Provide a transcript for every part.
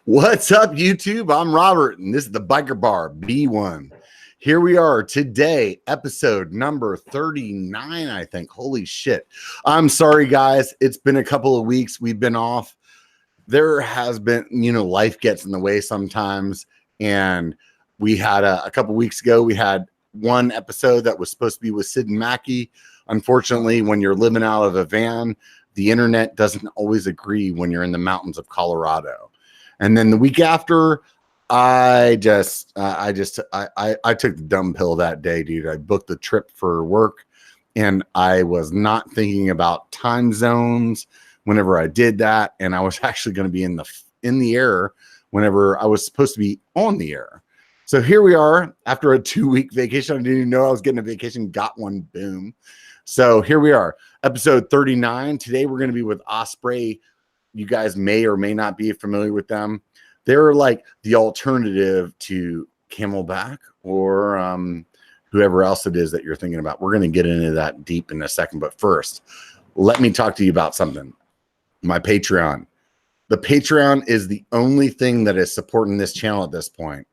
What's up, YouTube? I'm Robert, and this is the B1KER Bar B1. Here we are today, episode number 39, I think. Holy shit. I'm sorry, guys. It's been a couple of weeks. We've been off. There has been, life gets in the way sometimes. And we had a couple weeks ago, we had one episode that was supposed to be with Sid and Mackie. Unfortunately, when you're living out of a van, the internet doesn't always agree when you're in the mountains of Colorado. And then the week after, I took the dumb pill that day, dude. I booked the trip for work, and I was not thinking about time zones whenever I did that. And I was actually going to be in the air whenever I was supposed to be on the air. So here we are after a 2-week vacation. I didn't even know I was getting a vacation. Got one. Boom. So here we are, episode 39. Today we're going to be with Osprey. You guys may or may not be familiar with them. They're like the alternative to Camelback or whoever else it is that you're thinking about. We're going to get into that deep in a second. But first, let me talk to you about something. My Patreon. The Patreon is the only thing that is supporting this channel at this point.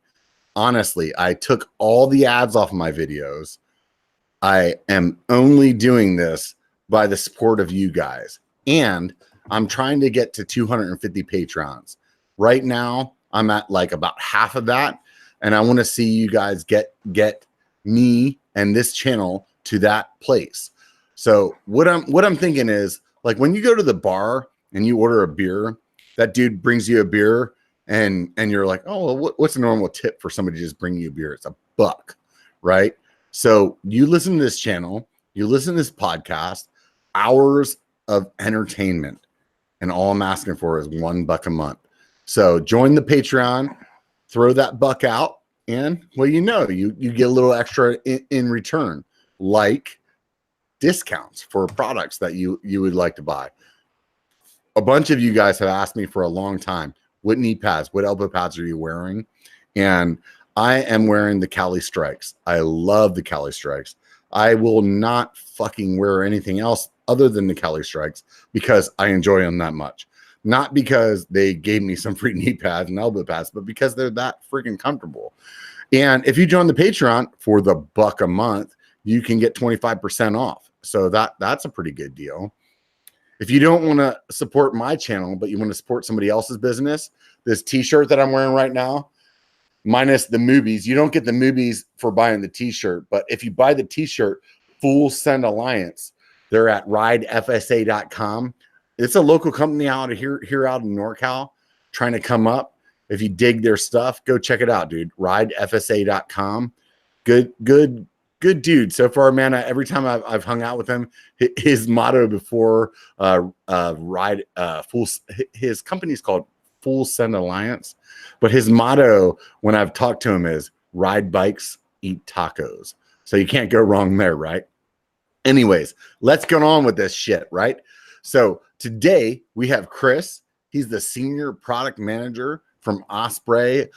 Honestly, I took all the ads off my videos. I am only doing this by the support of you guys. And I'm trying to get to 250 Patrons. Right now, I'm at like about half of that. And I want to see you guys get me and this channel to that place. So what I'm thinking is, like, when you go to the bar and you order a beer, that dude brings you a beer and you're like, oh, well, what's a normal tip for somebody to just bring you a beer? It's $1, right? So you listen to this channel, you listen to this podcast, hours of entertainment. And all I'm asking for is $1 a month. So join the Patreon, throw that buck out, and well, you get a little extra in return, like discounts for products that you would like to buy. A bunch of you guys have asked me for a long time, what knee pads, what elbow pads are you wearing? And I am wearing the Cali Strikes. I love the Cali Strikes. I will not fucking wear anything else other than the Cali Strikes because I enjoy them that much. Not because they gave me some free knee pads and elbow pads, but because they're that freaking comfortable. And if you join the Patreon for the $1 a month, you can get 25% off. So that's a pretty good deal. If you don't want to support my channel, but you want to support somebody else's business, this t-shirt that I'm wearing right now, minus the movies, you don't get the movies for buying the t-shirt. But if you buy the t-shirt, Full Send Alliance, they're at ridefsa.com. It's a local company out of here out in NorCal trying to come up. If you dig their stuff, go check it out, dude. Ridefsa.com. Good dude. So far, man, every time I've hung out with him, his motto before his company's called Full Send Alliance. But his motto when I've talked to him is ride bikes, eat tacos. So you can't go wrong there, right? Anyways, let's get on with this shit, right? So today we have Chris. He's the senior product manager from Osprey.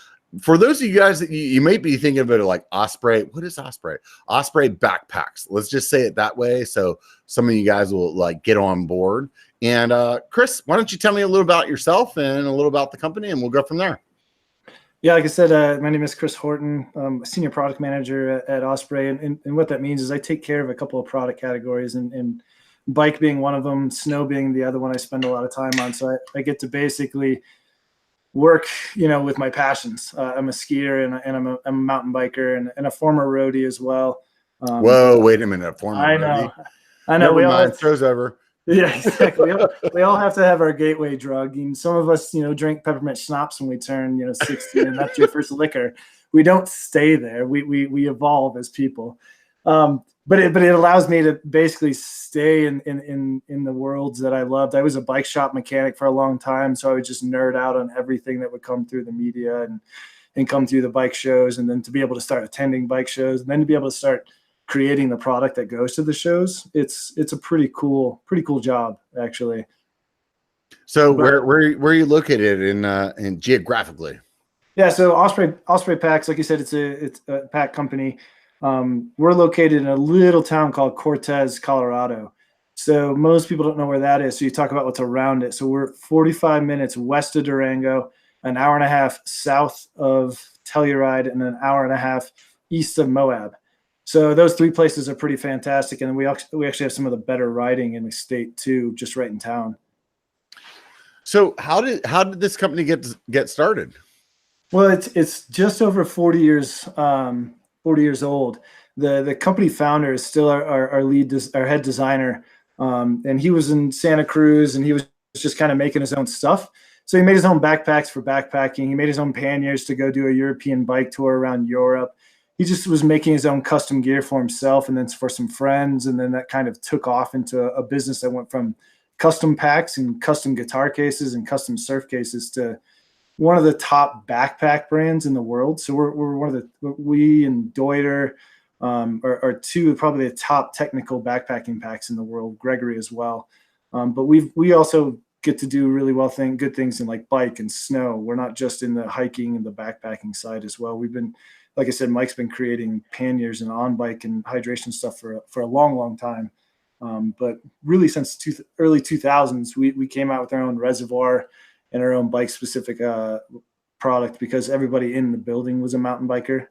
For those of you guys that you may be thinking of it like Osprey, what is Osprey? Osprey backpacks. Let's just say it that way. So some of you guys will like get on board. And Chris, why don't you tell me a little about yourself and a little about the company, and we'll go from there. Yeah, like I said, my name is Chris Horton. I'm a senior product manager at Osprey. And what that means is I take care of a couple of product categories, and bike being one of them, snow being the other one I spend a lot of time on. So I get to basically work, with my passions. I'm a skier and I'm a mountain biker and a former roadie as well. Whoa, wait a minute. Former roadie? I know. Never mind, show's over. Yeah, exactly. We all have to have our gateway drug. And some of us, drink peppermint schnapps when we turn, 16, and that's your first liquor. We don't stay there. We evolve as people. But it allows me to basically stay in the worlds that I loved. I was a bike shop mechanic for a long time, so I would just nerd out on everything that would come through the media and come through the bike shows, and then to be able to start attending bike shows, and then to be able to start creating the product that goes to the shows. It's a pretty cool job, actually. So where are you located in geographically? Yeah, so Osprey Packs, like you said, it's a pack company. We're located in a little town called Cortez, Colorado. So most people don't know where that is. So you talk about what's around it. So we're 45 minutes west of Durango. an hour and a half south of Telluride and an hour and a half east of Moab. So those 3 places are pretty fantastic. And we actually have some of the better riding in the state too, just right in town. So how did this company get started? Well, it's just over 40 years old. The company founder is still our head designer. And he was in Santa Cruz and he was just kind of making his own stuff. So he made his own backpacks for backpacking. He made his own panniers to go do a European bike tour around Europe. He just was making his own custom gear for himself and then for some friends. And then that kind of took off into a business that went from custom packs and custom guitar cases and custom surf cases to one of the top backpack brands in the world. So we're one of we and Deuter are 2 probably the top technical backpacking packs in the world, Gregory as well. But we also get to do really good things in like bike and snow. We're not just in the hiking and the backpacking side as well. We've been, like I said, Mike's been creating panniers and on bike and hydration stuff for a long, long time. But really since early 2000s, we came out with our own reservoir and our own bike specific product because everybody in the building was a mountain biker,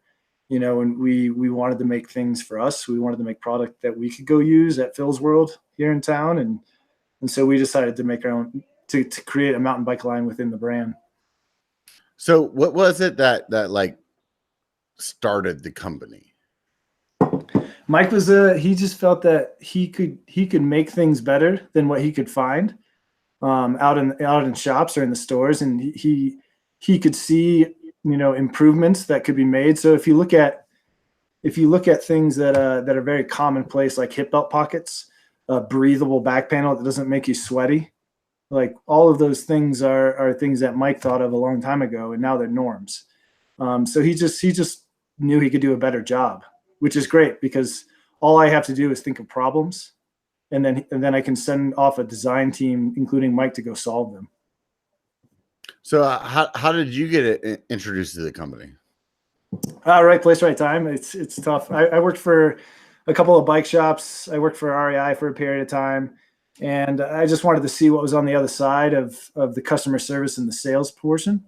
and we wanted to make things for us. We wanted to make product that we could go use at Phil's World here in town. And so we decided to make our own, to create a mountain bike line within the brand. So what was it that like started the company? Mike was he just felt that he could make things better than what he could find out in shops or in the stores, and he could see improvements that could be made. So if you look at things that are very commonplace, like hip belt pockets, a breathable back panel that doesn't make you sweaty, like all of those things are things that Mike thought of a long time ago, and now they're norms. So he just knew he could do a better job, which is great because all I have to do is think of problems, and then I can send off a design team, including Mike, to go solve them. So how did you get introduced to the company? Right place, right time. It's tough. I worked for a couple of bike shops. I worked for REI for a period of time, and I just wanted to see what was on the other side of the customer service and the sales portion.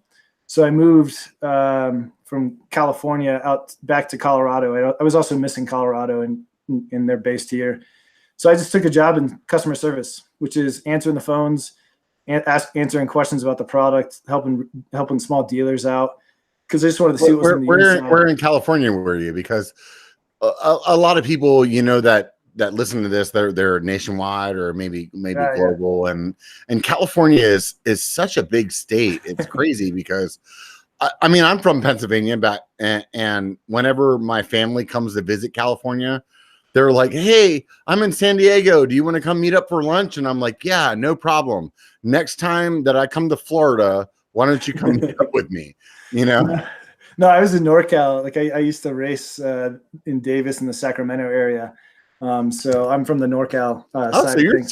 So I moved from California out back to Colorado. I was also missing Colorado, and they're based here. So I just took a job in customer service, which is answering the phones, answering questions about the product, helping small dealers out. Because I just wanted to see what was on the inside. Where in California were you? Because a lot of people, that listen to this, they're nationwide or maybe global, and California is such a big state. It's crazy because I mean, I'm from Pennsylvania, and whenever my family comes to visit California, they're like, "Hey, I'm in San Diego. Do you want to come meet up for lunch?" And I'm like, "Yeah, no problem. Next time that I come to Florida, why don't you come meet up with me?" No, I was in NorCal. Like I used to race in Davis in the Sacramento area. So I'm from the NorCal side. So you're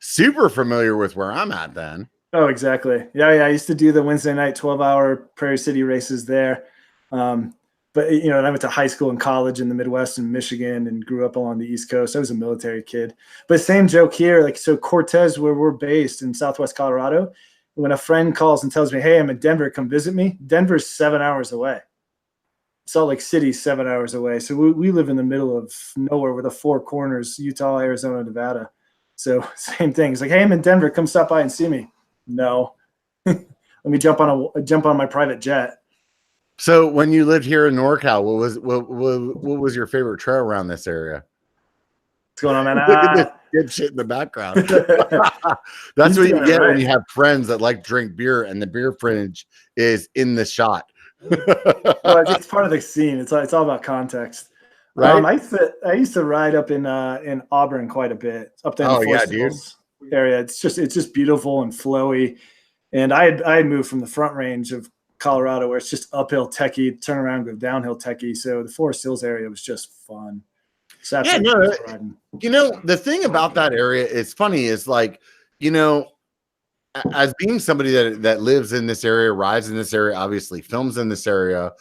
super familiar with where I'm at then. Oh, exactly. Yeah. I used to do the Wednesday night 12-hour Prairie City races there. But and I went to high school and college in the Midwest and Michigan and grew up along the East Coast. I was a military kid. But same joke here. Like, so Cortez, where we're based in Southwest Colorado, when a friend calls and tells me, "Hey, I'm in Denver, come visit me," Denver's 7 hours away. Salt Lake City's 7 hours away. So we live in the middle of nowhere with the four corners, Utah, Arizona, Nevada. So same thing. It's like, "Hey, I'm in Denver, come stop by and see me." No. Let me jump on my private jet. So when you lived here in NorCal, what was your favorite trail around this area? What's going on, man? Look at this good shit in the background. That's what you get when you have friends that like drink beer and the beer fridge is in the shot. Well, it's part of the scene. It's all about context. Right. I used to ride up in Auburn quite a bit, up there in the Forest Hills area. It's just beautiful and flowy. And I had moved from the Front Range of Colorado, where it's just uphill techie, turn around, go downhill techie. So the Forest Hills area was just fun. So the thing about that area is funny is like, as being somebody that lives in this area, rides in this area, obviously films in this area,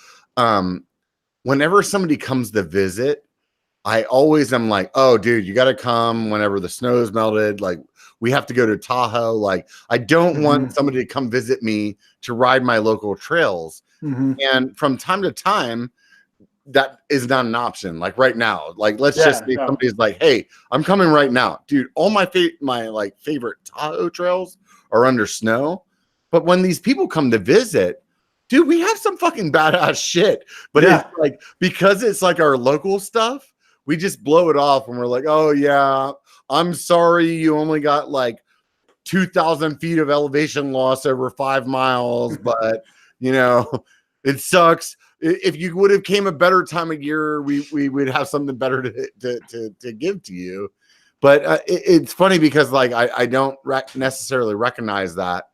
whenever somebody comes to visit, I always am like, oh, dude, you got to come whenever the snow's melted. Like, we have to go to Tahoe. Like, I don't want somebody to come visit me to ride my local trails. And from time to time, that is not an option. Like right now, like let's just say somebody's like, hey, I'm coming right now, dude. All my favorite Tahoe trails are under snow. But when these people come to visit, dude, we have some fucking badass shit. But it's like, because it's like our local stuff, we just blow it off and we're like, oh yeah, I'm sorry you only got like 2,000 feet of elevation loss over 5 miles, but you know, it sucks. If you would have came a better time of year, we would have something better to give to you. But it's funny because like I don't necessarily recognize that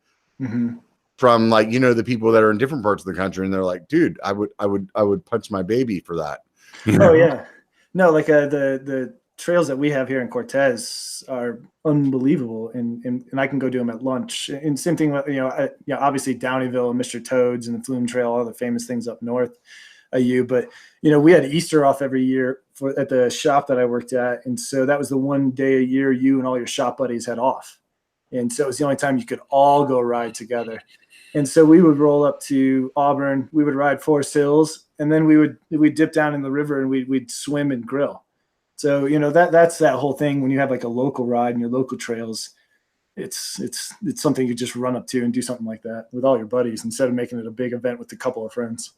from like, you know, the people that are in different parts of the country, and they're like, dude, I would punch my baby for that. You know? Oh yeah, no, like the trails that we have here in Cortez are unbelievable, and I can go do them at lunch. And same thing, you know, obviously Downeyville and Mr. Toad's and the Flume Trail, all the famous things up north of you. But you know, we had Easter off every year at the shop that I worked at, and so that was the one day a year you and all your shop buddies had off, and so it was the only time you could all go ride together. And so we would roll up to Auburn, we would ride Forest Hills, and then we'd dip down in the river and we'd swim and grill. So, you know, that's that whole thing. When you have like a local ride and your local trails, it's something you just run up to and do something like that with all your buddies instead of making it a big event with a couple of friends.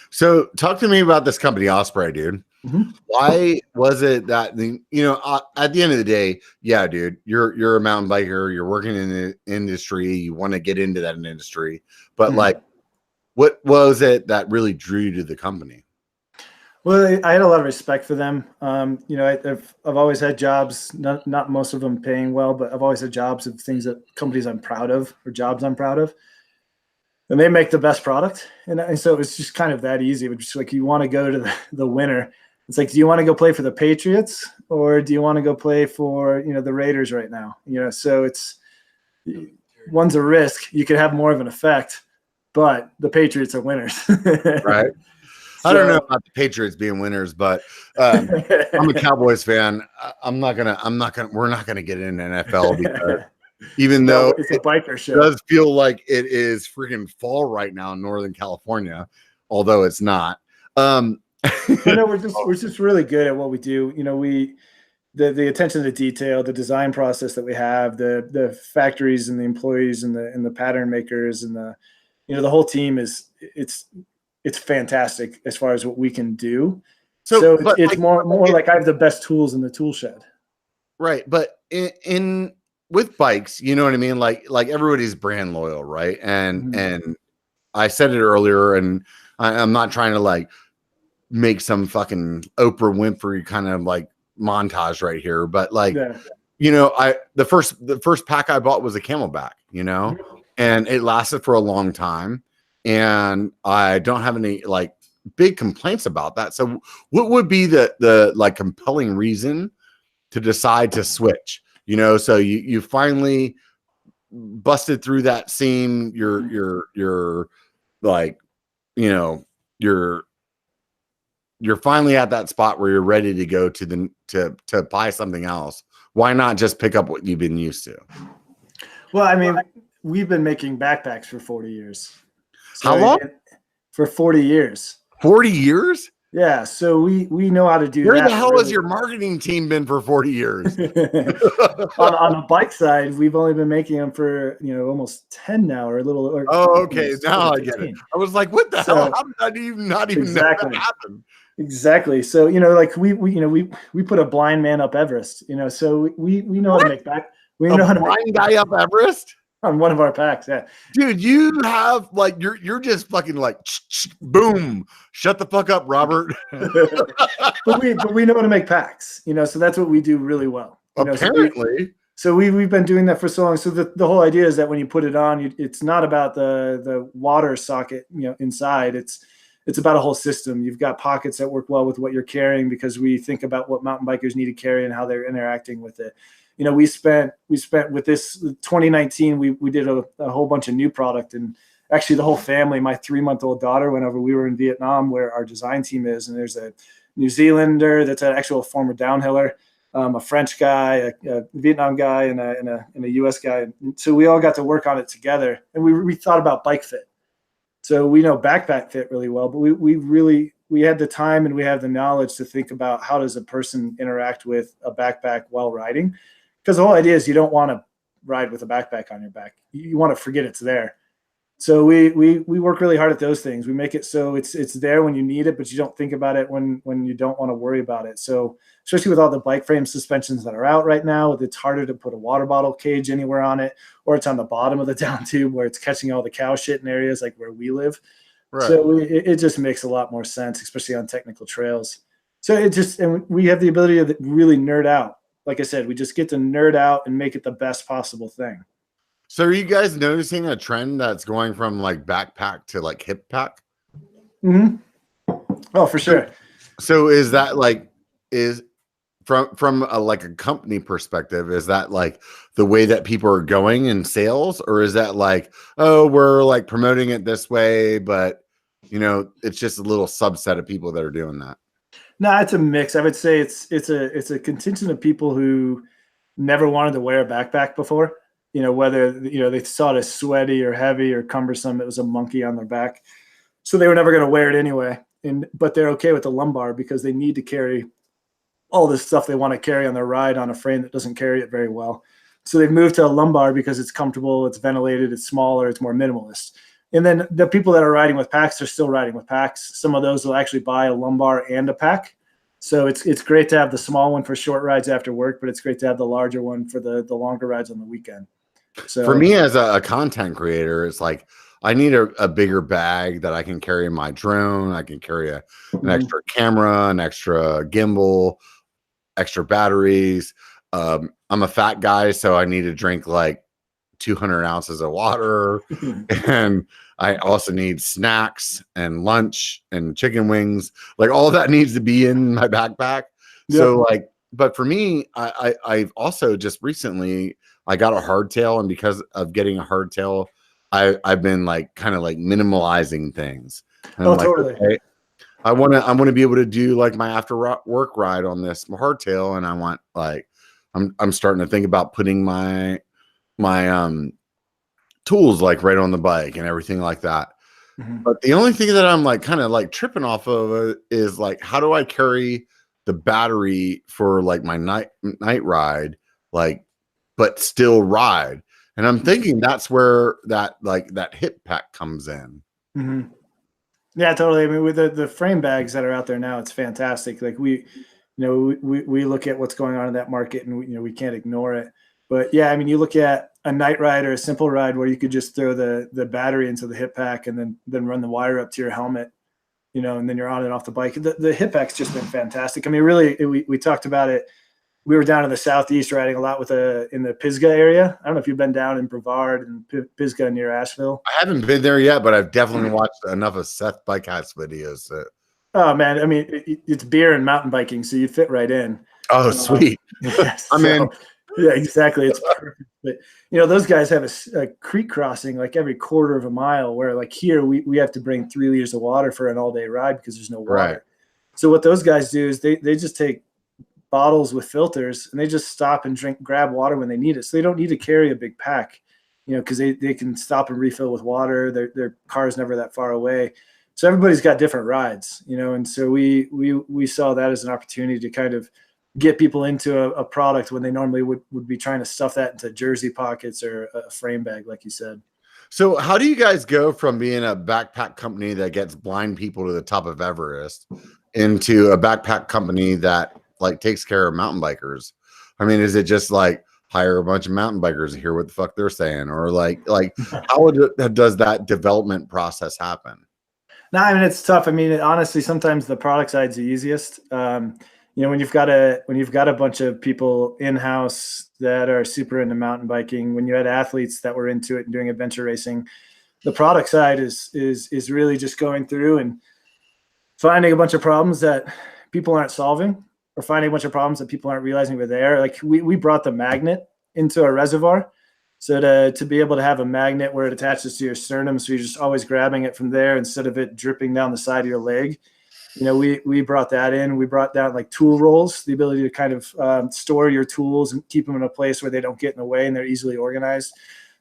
So talk to me about this company, Osprey, dude. Why was it that you know, at the end of the day, yeah, dude, you're a mountain biker, you're working in the industry, you want to get into that industry, but like, what was it that really drew you to the company? Well, I had a lot of respect for them. You know, I've always had jobs, not most of them paying well, but I've always had jobs of things that companies I'm proud of or jobs I'm proud of. And they make the best product. And so it's just kind of that easy. It was just like, you want to go to the winner. It's like, do you want to go play for the Patriots or do you want to go play for, you know, the Raiders right now? You know, so one's a risk. You could have more of an effect, but the Patriots are winners. Right. I don't know about the Patriots being winners, but I'm a Cowboys fan. We're not gonna get into NFL because even though it's a biker show, it does feel like it is freaking fall right now in Northern California, although it's not. No, we're just really good at what we do. You know, the attention to detail, the design process that we have, the factories and the employees and the pattern makers and the whole team it's fantastic as far as what we can do. So it's like, more like I have the best tools in the tool shed. Right. But in with bikes, you know what I mean? Like everybody's brand loyal, right? And I said it earlier, and I'm not trying to like make some fucking Oprah Winfrey kind of like montage right here, but like, you know, the first pack I bought was a Camelback, you know, and it lasted for a long time. And I don't have any like big complaints about that. So what would be the like compelling reason to decide to switch? You know, so you finally busted through that seam. You're like, you know, you're finally at that spot where you're ready to go to buy something else. Why not just pick up what you've been used to? Well, I mean, we've been making backpacks for 40 years. So how long? For 40 years. 40 years? Yeah. So we know how to do that. Where the hell has your marketing team been for 40 years? on the bike side, we've only been making them for, you know, almost 10 now or a little. Okay. Now I get it. I was like, what the hell? How did I not even know that happened? Exactly. So, you know, like we put a blind man up Everest, you know, so we know how to make back. We know how to blind guy up Everest? On one of our packs, yeah. Dude, you have like you're just fucking like boom. Shut the fuck up, Robert. but we know how to make packs, you know, so that's what we do really well. Apparently. So we've been doing that for so long. So the whole idea is that when you put it on, it's not about the water socket, you know, inside. It's about a whole system. You've got pockets that work well with what you're carrying because we think about what mountain bikers need to carry and how they're interacting with it. You know, we spent with this 2019, we did a whole bunch of new product, and actually the whole family, my 3-month-old daughter went over. We were in Vietnam where our design team is, and there's a New Zealander that's an actual former downhiller, a French guy, a Vietnam guy, and a US guy. And so we all got to work on it together, and we thought about bike fit. So we know backpack fit really well, but we had the time and we have the knowledge to think about how does a person interact with a backpack while riding? Because the whole idea is you don't want to ride with a backpack on your back. You want to forget it's there. So we work really hard at those things. We make it so it's there when you need it, but you don't think about it when you don't want to worry about it. So especially with all the bike frame suspensions that are out right now, it's harder to put a water bottle cage anywhere on it, or it's on the bottom of the down tube where it's catching all the cow shit in areas like where we live. Right. So it just makes a lot more sense, especially on technical trails. So and we have the ability to really nerd out. Like I said, we just get to nerd out and make it the best possible thing. So are you guys noticing a trend that's going from like backpack to like hip pack? Mm-hmm. Oh, for sure. So is that like, is from like a company perspective, is that like the way that people are going in sales, or is that like, oh, we're like promoting it this way, but you know, it's just a little subset of people that are doing that? No, it's a mix. I would say it's a contingent of people who never wanted to wear a backpack before. You know, whether, you know, they saw it as sweaty or heavy or cumbersome, it was a monkey on their back. So they were never going to wear it anyway. But they're okay with the lumbar because they need to carry all this stuff they want to carry on their ride on a frame that doesn't carry it very well. So they've moved to a lumbar because it's comfortable, it's ventilated, it's smaller, it's more minimalist. And then the people that are riding with packs are still riding with packs. Some of those will actually buy a lumbar and a pack. So it's great to have the small one for short rides after work, but it's great to have the larger one for the longer rides on the weekend. So for me as a content creator, it's like I need a bigger bag that I can carry my drone. I can carry an extra camera, an extra gimbal, extra batteries. I'm a fat guy, so I need to drink like 200 ounces of water. And I also need snacks and lunch and chicken wings. Like all of that needs to be in my backpack. Yep. So like, but for me, I've also just recently, I got a hardtail, and because of getting a hardtail, I've been like kind of like minimalizing things. And I'm like, totally. Okay, I want to be able to do like my after work ride on this hardtail, and I want like I'm starting to think about putting my tools like right on the bike and everything like that. Mm-hmm. But the only thing that I'm like kind of like tripping off of is like, how do I carry the battery for like my night ride, like, but still ride? And I'm thinking that's where that hip pack comes in. Mm-hmm. Yeah, totally. I mean, with the frame bags that are out there now, it's fantastic. Like we look at what's going on in that market, and we can't ignore it. But yeah, I mean, you look at a night ride or a simple ride where you could just throw the battery into the hip pack and then run the wire up to your helmet, and then you're on and off the bike. The hip pack's just been fantastic. I mean, really, we talked about it. We were down in the Southeast riding a lot in the Pisgah area. I don't know if you've been down in Brevard and Pisgah near Asheville. I haven't been there yet, but I've definitely watched enough of Seth Bikehouse videos. Oh man, I mean, it's beer and mountain biking, so you fit right in. Oh, sweet. I'm in. Yeah, exactly. It's perfect. But those guys have a creek crossing like every quarter of a mile, where like here we have to bring 3 liters of water for an all-day ride because there's no water. Right. So what those guys do is they just take bottles with filters and they just stop and grab water when they need it. So they don't need to carry a big pack, because they can stop and refill with water. Their car is never that far away. So everybody's got different rides, and so we saw that as an opportunity to kind of get people into a product when they normally would be trying to stuff that into jersey pockets or a frame bag, like you said. So how do you guys go from being a backpack company that gets blind people to the top of Everest into a backpack company that like takes care of mountain bikers? I mean, is it just like hire a bunch of mountain bikers to hear what the fuck they're saying, or like how does that development process happen? No, I mean, it's tough. I mean, honestly, sometimes the product side's the easiest. When you've got a bunch of people in-house that are super into mountain biking, when you had athletes that were into it and doing adventure racing, the product side is really just going through and finding a bunch of problems that people aren't solving, or finding a bunch of problems that people aren't realizing were there. Like we brought the magnet into a reservoir. So to be able to have a magnet where it attaches to your sternum, so you're just always grabbing it from there instead of it dripping down the side of your leg. we brought that in. We brought down like tool rolls, the ability to kind of store your tools and keep them in a place where they don't get in the way and they're easily organized.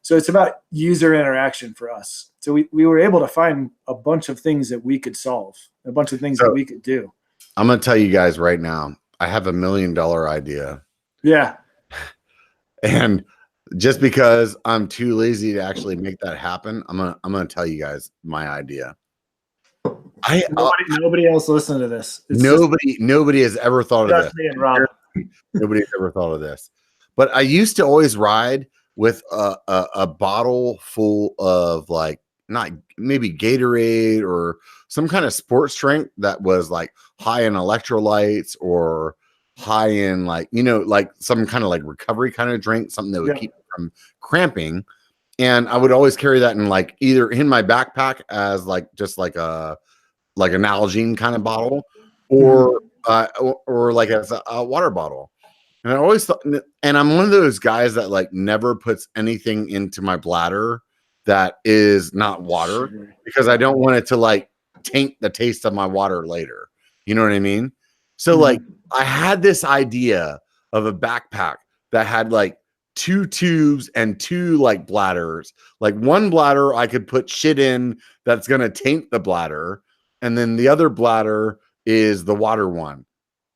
So it's about user interaction for us. So we were able to find a bunch of things that we could solve, a bunch of things that we could do. I'm going to tell you guys right now, I have $1 million idea. Yeah. And just because I'm too lazy to actually make that happen, I'm gonna tell you guys my idea. Nobody else listened to this. Nobody has ever thought of this. Me and Rob. Nobody's ever thought of this. But I used to always ride with a bottle full of like not maybe Gatorade or some kind of sports drink that was like high in electrolytes or high in like like some kind of like recovery kind of drink, something that would keep me from cramping. And I would always carry that in like either in my backpack as like just like an Nalgene kind of bottle or like as a water bottle. And I always thought, and I'm one of those guys that like never puts anything into my bladder that is not water because I don't want it to like taint the taste of my water later. You know what I mean? So like I had this idea of a backpack that had like 2 tubes and 2 like bladders. Like one bladder I could put shit in that's going to taint the bladder. And then the other bladder is the water one.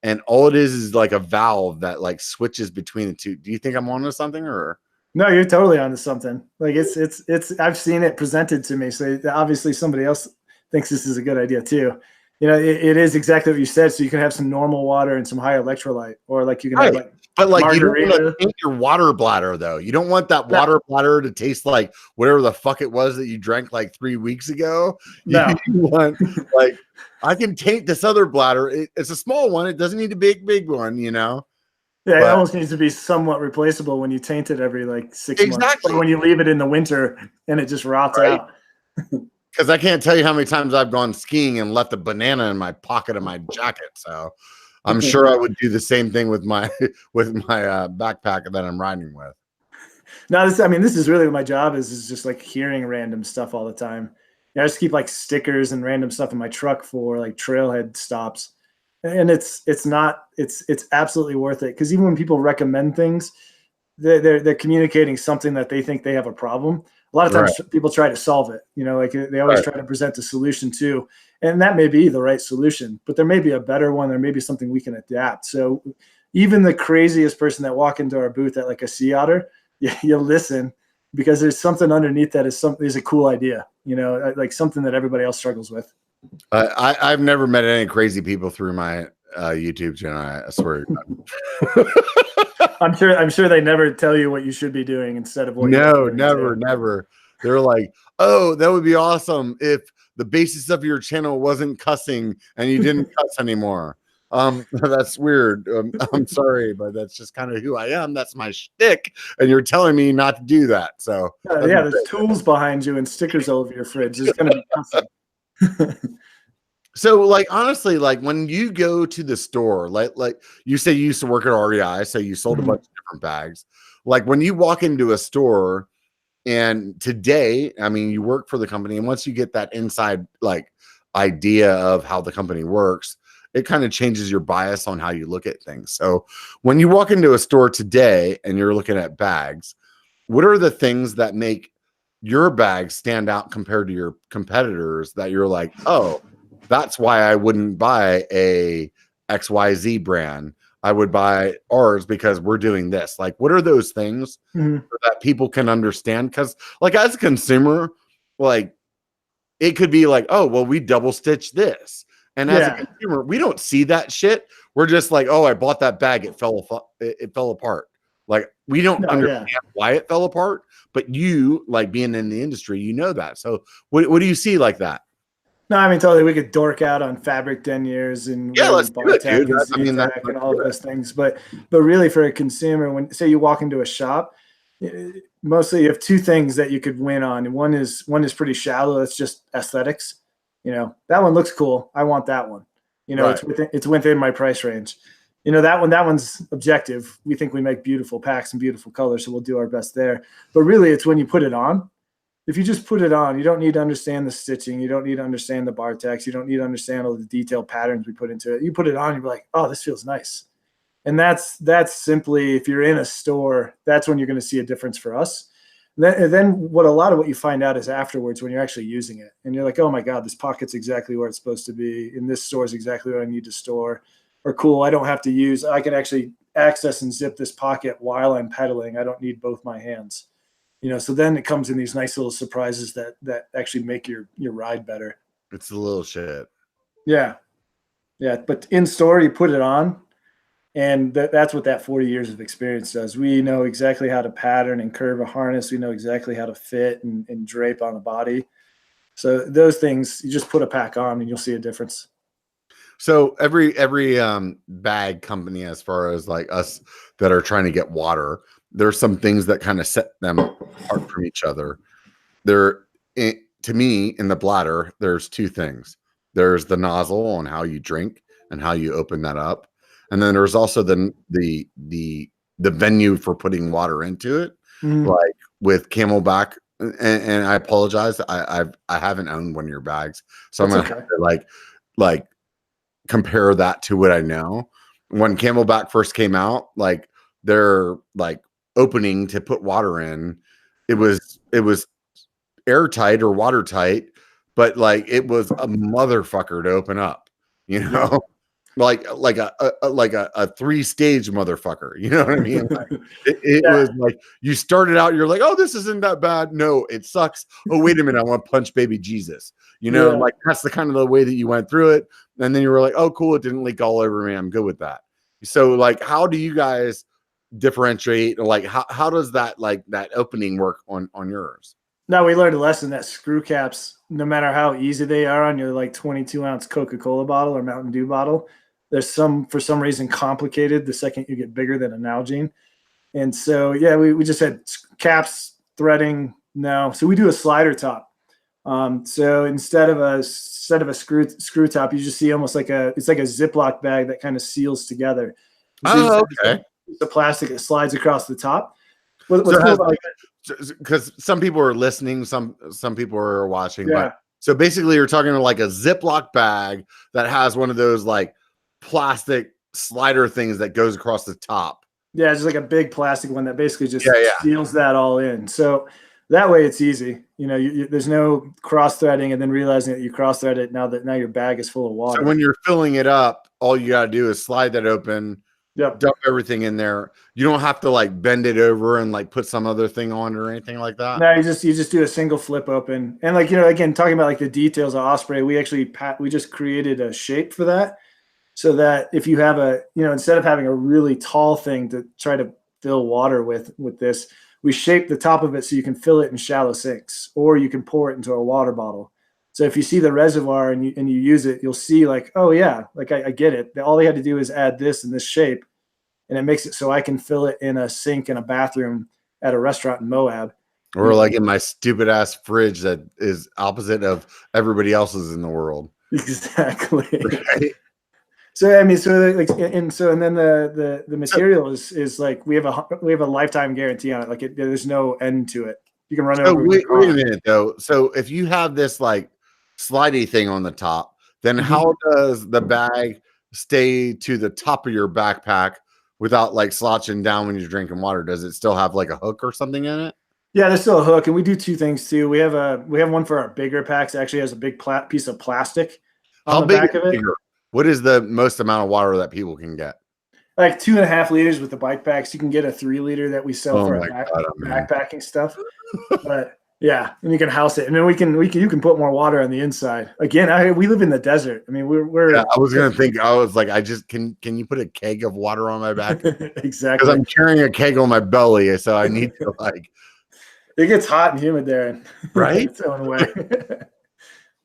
And all it is like a valve that like switches between the two. Do you think I'm onto something or? No, you're totally onto something. Like it's I've seen it presented to me. So obviously somebody else thinks this is a good idea too. It is exactly what you said. So you can have some normal water and some high electrolyte, or like you can have like, but like margarita. You don't want to taint your water bladder though. You don't want that water bladder to taste like whatever the fuck it was that you drank like 3 weeks ago. No. You want like I can taint this other bladder. It's a small one. It doesn't need a big one, Yeah, it almost needs to be somewhat replaceable when you taint it every like 6 months. Or when you leave it in the winter and it just rots out. Because I can't tell you how many times I've gone skiing and left a banana in my pocket of my jacket. So I'm sure I would do the same thing with my backpack that I'm riding with. No, this is really what my job is just like hearing random stuff all the time. I just keep like stickers and random stuff in my truck for like trailhead stops. And it's absolutely worth it. Because even when people recommend things, they're communicating something that they think they have a problem. A lot of times people try to solve it, like they always try to present a solution too. And that may be the right solution, but there may be a better one. There may be something we can adapt. So even the craziest person that walk into our booth at like a sea otter, you listen because there's something underneath that is a cool idea, like something that everybody else struggles with. I've never met any crazy people through my YouTube channel. I swear. I'm sure they never tell you what you should be doing instead of what. No, never. They're like, oh, that would be awesome if the basis of your channel wasn't cussing and you didn't cuss anymore. That's weird. I'm sorry, but that's just kind of who I am. That's my shtick, and you're telling me not to do that. So there's tools behind you and stickers all over your fridge. It's gonna be cussing. So like honestly, like when you go to the store, like you say you used to work at REI, so you sold a bunch of different bags. Like when you walk into a store and today, you work for the company, and once you get that inside like idea of how the company works, it kind of changes your bias on how you look at things. So when you walk into a store today and you're looking at bags, what are the things that make your bag stand out compared to your competitors that you're like, oh, that's why I wouldn't buy a XYZ brand. I would buy ours because we're doing this. Like, what are those things that people can understand? Because like as a consumer, like it could be like, oh, well, we double stitch this. And as a consumer, we don't see that shit. We're just like, oh, I bought that bag. It fell apart. Like we don't understand why it fell apart, but you like being in the industry, you know that. So what do you see like that? No, totally. We could dork out on fabric deniers and let's do it, dude. And all of those things. But really, for a consumer, when say you walk into a shop, mostly you have 2 things that you could win on. And one is pretty shallow. It's just aesthetics. That one looks cool. I want that one. It's within my price range. That one's objective. We think we make beautiful packs and beautiful colors, so we'll do our best there. But really, it's when you put it on. if you just put it on, you don't need to understand the stitching. You don't need to understand the bar tacks. You don't need to understand all the detailed patterns we put into it. You put it on, you're like, oh, this feels nice. And that's simply, if you're in a store, that's when you're going to see a difference for us. Then what a lot of what you find out is afterwards when you're actually using it. And you're like, oh my God, this pocket's exactly where it's supposed to be. And this store is exactly what I need to store. Or cool, I don't have to use, I can actually access and zip this pocket while I'm pedaling. I don't need both my hands. So then it comes in these nice little surprises that actually make your ride better. It's a little shit. Yeah. Yeah. But in store, you put it on, and that's what that 40 years of experience does. We know exactly how to pattern and curve a harness. We know exactly how to fit and drape on a body. So those things, you just put a pack on and you'll see a difference. So every bag company, as far as like us that are trying to get water, there's some things that kind of set them apart from each other. To me, in the bladder, there's two things. There's the nozzle on how you drink and how you open that up, and then there's also the venue for putting water into it, like with Camelback. And I apologize, I haven't owned one of your bags, so I'm gonna have to like compare that to what I know. When Camelback first came out, like their like opening to put water in, it was airtight or watertight, but like it was a motherfucker to open up, like a 3-stage motherfucker, you know what I mean? Like, it was like you started out, you're like, oh, this isn't that bad. No, it sucks. Oh, wait a minute, I want to punch baby Jesus. Like that's the kind of the way that you went through it. And then you were like, oh, cool, it didn't leak all over me. I'm good with that. So like, how do you guys differentiate? Like, how does that opening work on yours? No, we learned a lesson that screw caps, no matter how easy they are on your like 22-ounce Coca-Cola bottle or Mountain Dew bottle, there's for some reason complicated the second you get bigger than a Nalgene. And so, yeah, we just had caps, threading. No. So we do a slider top. So instead of a screw top, you just see almost it's like a Ziploc bag that kind of seals together. Oh, okay. The plastic that slides across the top. Because some people are listening, some people are watching. Yeah. But so basically, you're talking about like a Ziploc bag that has one of those like plastic slider things that goes across the top. Yeah, it's just like a big plastic one that basically just seals that all in. So that way it's easy. There's no cross threading and then realizing that you cross thread it now your bag is full of water. So when you're filling it up, all you got to do is slide that open. Yep. Dump everything in there. You don't have to like bend it over and like put some other thing on or anything like that. No, you just do a single flip open. And like, again, talking about like the details of Osprey, we just created a shape for that. So that if you have instead of having a really tall thing to try to fill water with this, we shape the top of it so you can fill it in shallow sinks, or you can pour it into a water bottle. So if you see the reservoir and you use it, you'll see like, oh yeah, like I get it. All they had to do is add this in this shape, and it makes it so I can fill it in a sink in a bathroom at a restaurant in Moab. Or like in my stupid ass fridge that is opposite of everybody else's in the world. Exactly. Right? So I mean, and then the material is like we have a lifetime guarantee on it. Like there's no end to it. You can run over. Wait a minute though. So if you have this like slidey thing on the top, then how does the bag stay to the top of your backpack without like slouching down when you're drinking water? Does it still have like a hook or something in it? Yeah, there's still a hook, and we do two things too. We have one for our bigger packs. It actually has a big piece of plastic on the back of it. Bigger? What is the most amount of water that people can get? Like 2.5 liters with the bike packs. You can get a 3-liter that we sell for backpacking stuff. But yeah, and you can house it, and then you can put more water on the inside. Again, we live in the desert. I mean, we're. Yeah, I was gonna think. I was like, can you put a keg of water on my back? Exactly. Because I'm carrying a keg on my belly, so I need to like. It gets hot and humid there, right? Its own way.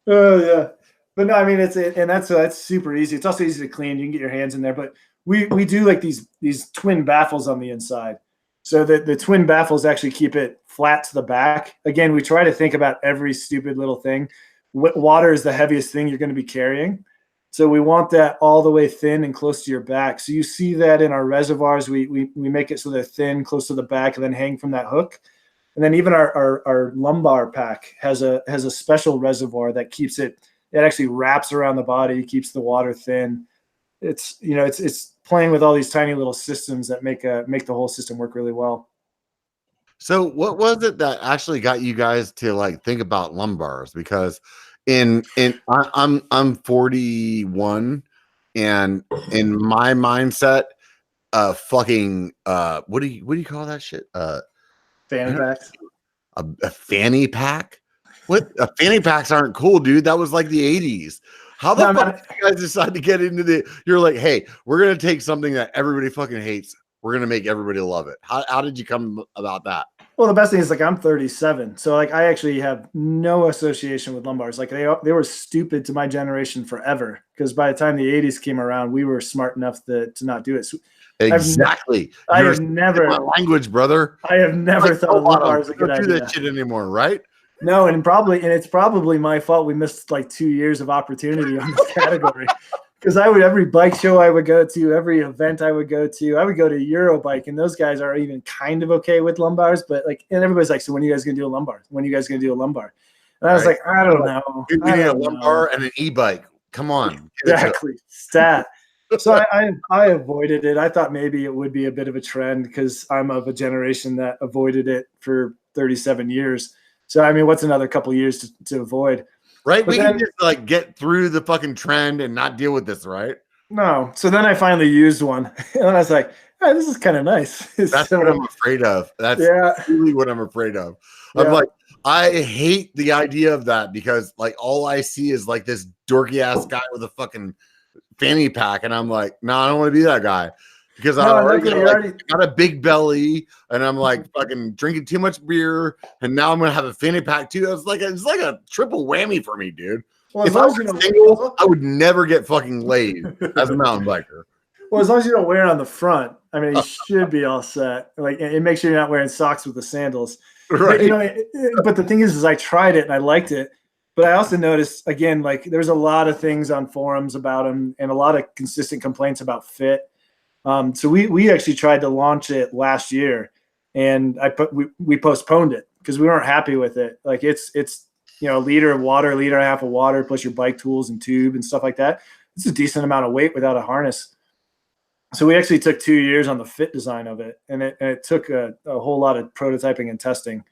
Oh yeah. But no, I mean that's super easy. It's also easy to clean. You can get your hands in there. But we do like these twin baffles on the inside, so that the twin baffles actually keep it flat to the back. Again, we try to think about every stupid little thing. Water is the heaviest thing you're going to be carrying, so we want that all the way thin and close to your back. So you see that in our reservoirs, we make it so they're thin, close to the back, and then hang from that hook. And then even our lumbar pack has a special reservoir that keeps it actually wraps around the body, keeps the water thin. It's playing with all these tiny little systems that make the whole system work really well. So what was it that actually got you guys to like think about lumbars? Because I'm 41, and in my mindset, fucking what do you call that shit? Fanny packs. A fanny pack? What? Fanny packs aren't cool, dude. That was like the 80s. How the fuck did you guys decide to get into you're like, hey, we're gonna take something that everybody fucking hates. We're gonna make everybody love it. How did you come about that? Well, the best thing is like I'm 37, so like I actually have no association with lumbars. Like they were stupid to my generation forever, because by the time the 80s came around, we were smart enough to not do it. So exactly. I have never my language, brother. I have never thought of lumbars as a good idea. Don't do that shit anymore, right? No, and it's probably my fault. We missed like 2 years of opportunity on this category. Because every bike show I would go to, every event I would go to Eurobike, and those guys are even kind of okay with lumbars, but like, and everybody's like, so when are you guys gonna do a lumbar? When are you guys gonna do a lumbar? And I was like, I don't know. We need a lumbar and an e-bike. Come on. Exactly. Stat. So I avoided it. I thought maybe it would be a bit of a trend because I'm of a generation that avoided it for 37 years. So I mean, what's another couple of years to avoid? Right, but we can just like get through the fucking trend and not deal with this, right? No. So then I finally used one, and I was like, hey, "This is kind of nice." That's what I'm afraid of. That's really what I'm afraid of. I'm like, I hate the idea of that, because like all I see is like this dorky ass guy with a fucking fanny pack, and I'm like, no, I don't want to be that guy. Because I already got a big belly, and I'm like fucking drinking too much beer, and now I'm gonna have a fanny pack too. It's like a triple whammy for me, dude. Well, if I was single, I would never get fucking laid as a mountain biker. Well, as long as you don't wear it on the front, I mean, you should be all set. Like, and make sure you're not wearing socks with the sandals, right? But the thing is I tried it and I liked it, but I also noticed again, like there's a lot of things on forums about them and a lot of consistent complaints about fit. So we actually tried to launch it last year, and we postponed it because we weren't happy with it. Like it's a liter of water, liter and a half of water, plus your bike tools and tube and stuff like that. It's a decent amount of weight without a harness. So we actually took 2 years on the fit design of it, and it took a whole lot of prototyping and testing.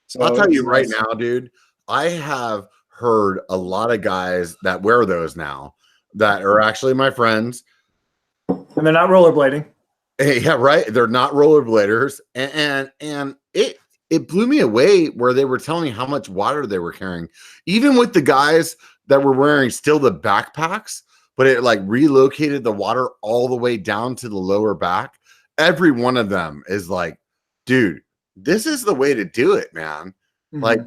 So I'll tell you right now, dude, I have heard a lot of guys that wear those now that are actually my friends. And they're not rollerblading. Yeah, right. They're not rollerbladers. And it blew me away where they were telling me how much water they were carrying. Even with the guys that were wearing still the backpacks, but it like relocated the water all the way down to the lower back. Every one of them is like, dude, this is the way to do it, man. Mm-hmm. Like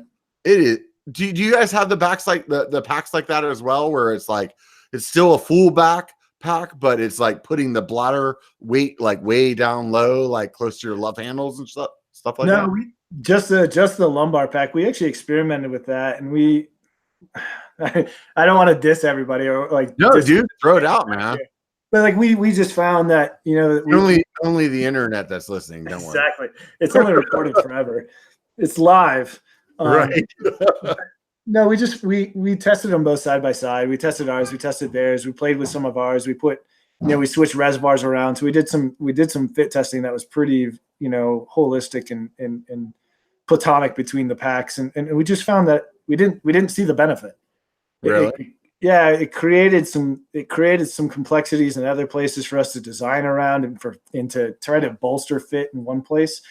it is. Do you guys have the backs like the packs like that as well, where it's like it's still a full back pack, but it's like putting the bladder weight like way down low, like close to your love handles and stuff like that? No, just the lumbar pack. We actually experimented with that, and I don't want to diss everybody or like dude, throw it out, man. But like we just found that only the internet that's listening. Don't worry. Exactly. It's only recorded forever. It's live. Right. No, we tested them both side by side. We tested ours, we tested theirs, we played with some of ours. We put, we switched reservoirs around. So we did some fit testing that was pretty, holistic and platonic between the packs. And we just found that we didn't see the benefit. Really? It created some complexities in other places for us to design around and to try to bolster fit in one place.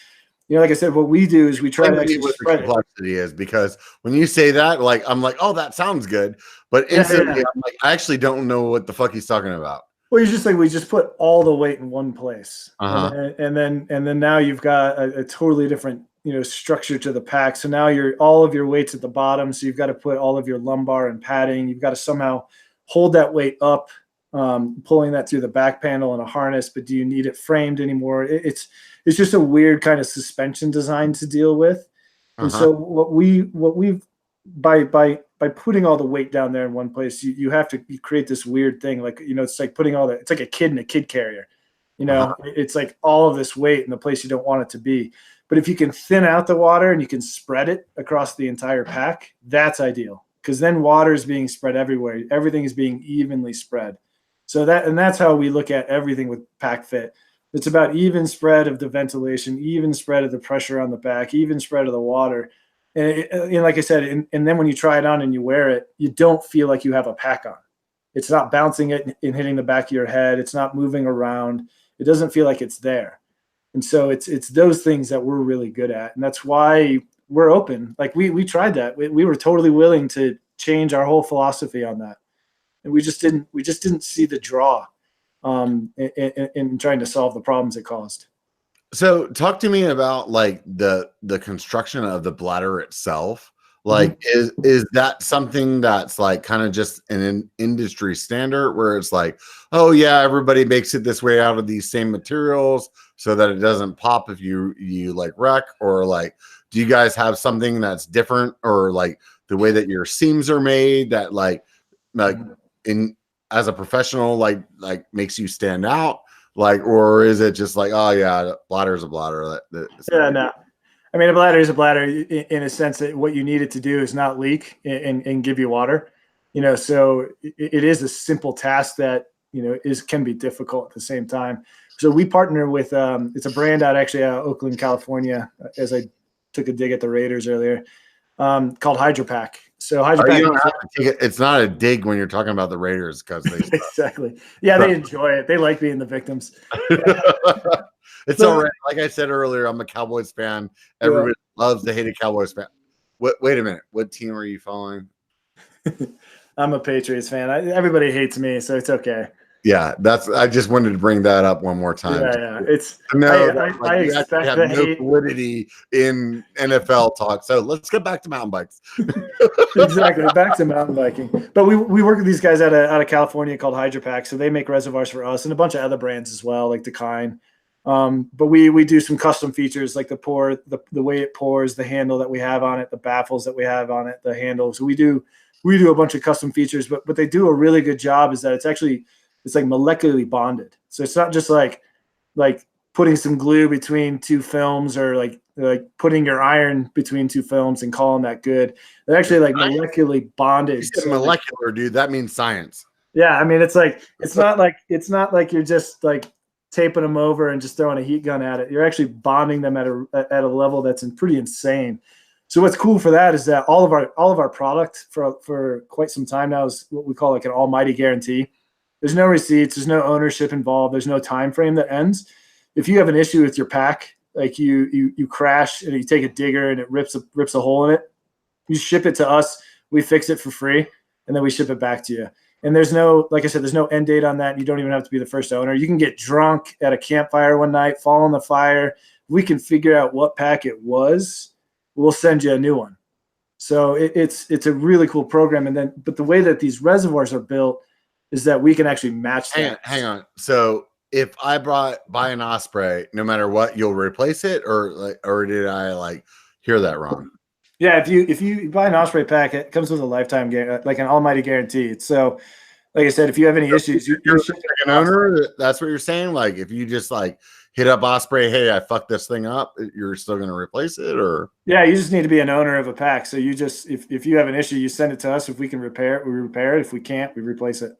Like I said, what we do is we try to actually what the complexity is, because when you say that, like I'm like, oh, that sounds good, but instantly I'm like, I actually don't know what the fuck he's talking about. Well, you're just like, we just put all the weight in one place, and then now you've got a totally different structure to the pack. So now all of your weight's at the bottom, so you've got to put all of your lumbar and padding. You've got to somehow hold that weight up, pulling that through the back panel in a harness. But do you need it framed anymore? It's just a weird kind of suspension design to deal with. And so what we've by putting all the weight down there in one place, you create this weird thing. Like, it's like it's like a kid in a kid carrier. You know, it's like all of this weight in the place you don't want it to be. But if you can thin out the water and you can spread it across the entire pack, that's ideal, because then water is being spread everywhere. Everything is being evenly spread. So that's how we look at everything with Pack Fit. It's about even spread of the ventilation, even spread of the pressure on the back, even spread of the water. And like I said, and then when you try it on and you wear it, you don't feel like you have a pack on. It's not bouncing it and hitting the back of your head. It's not moving around. It doesn't feel like it's there. And so it's those things that we're really good at. And that's why we're open. Like we tried that. We were totally willing to change our whole philosophy on that. And we just didn't see the draw in trying to solve the problems it caused. So talk to me about like the construction of the bladder itself. Like, is that something that's like kind of just an industry standard where it's like, oh yeah, everybody makes it this way out of these same materials so that it doesn't pop if you like wreck? Or like, do you guys have something that's different, or like the way that your seams are made that like in as a professional like makes you stand out? Like, or is it just like, oh yeah, bladder is a bladder? Yeah, no. I mean, a bladder is a bladder in a sense that what you need it to do is not leak and give you water, you know. So it is a simple task that, you know, can be difficult at the same time. So we partner with it's a brand out of Oakland, California, as I took a dig at the Raiders earlier, called HydroPack. So HydroPack, you don't have to take it. It's not a dig when you're talking about the Raiders, because they exactly. Yeah, they enjoy it. They like being the victims. It's all right. Like I said earlier, I'm a Cowboys fan. Everybody loves to hate a Cowboys fan. Wait a minute. What team are you following? I'm a Patriots fan. Everybody hates me, so it's okay. Yeah, I just wanted to bring that up one more time. Yeah. It's I expect to have no validity in NFL talk. So let's get back to mountain bikes. Exactly, back to mountain biking. But we work with these guys out of California called HydroPack. So they make reservoirs for us and a bunch of other brands as well, like Dakine. But we do some custom features like the way it pours, the handle that we have on it, the baffles that we have on it, the handle. So we do a bunch of custom features, but what they do a really good job is that it's like molecularly bonded. So it's not just like putting some glue between two films, or like putting your iron between two films and calling that good. They're actually like molecularly bonded. You said molecular, dude. That means science. Yeah, I mean, it's not like you're just like taping them over and just throwing a heat gun at it. You're actually bonding them at a level that's pretty insane. So what's cool for that is that all of our product for quite some time now is what we call like an almighty guarantee. There's no receipts, there's no ownership involved, there's no time frame that ends. If you have an issue with your pack, like you crash and you take a digger and it rips a hole in it, you ship it to us, we fix it for free, and then we ship it back to you. And there's no, like I said, there's no end date on that. You don't even have to be the first owner. You can get drunk at a campfire one night, fall in the fire. We can figure out what pack it was. We'll send you a new one. So it's a really cool program. But the way that these reservoirs are built is that we can actually match that. Hang on. So if I buy an Osprey, no matter what, you'll replace it, or did I like hear that wrong? Yeah, if you buy an Osprey pack, it comes with a lifetime like an almighty guarantee. So, like I said, if you have any issues, you're an owner. That's what you're saying. Like, if you just like hit up Osprey, hey, I fucked this thing up, you're still going to replace it, or? Yeah, you just need to be an owner of a pack. So you just if you have an issue, you send it to us. If we can repair it, we repair it. If we can't, we replace it.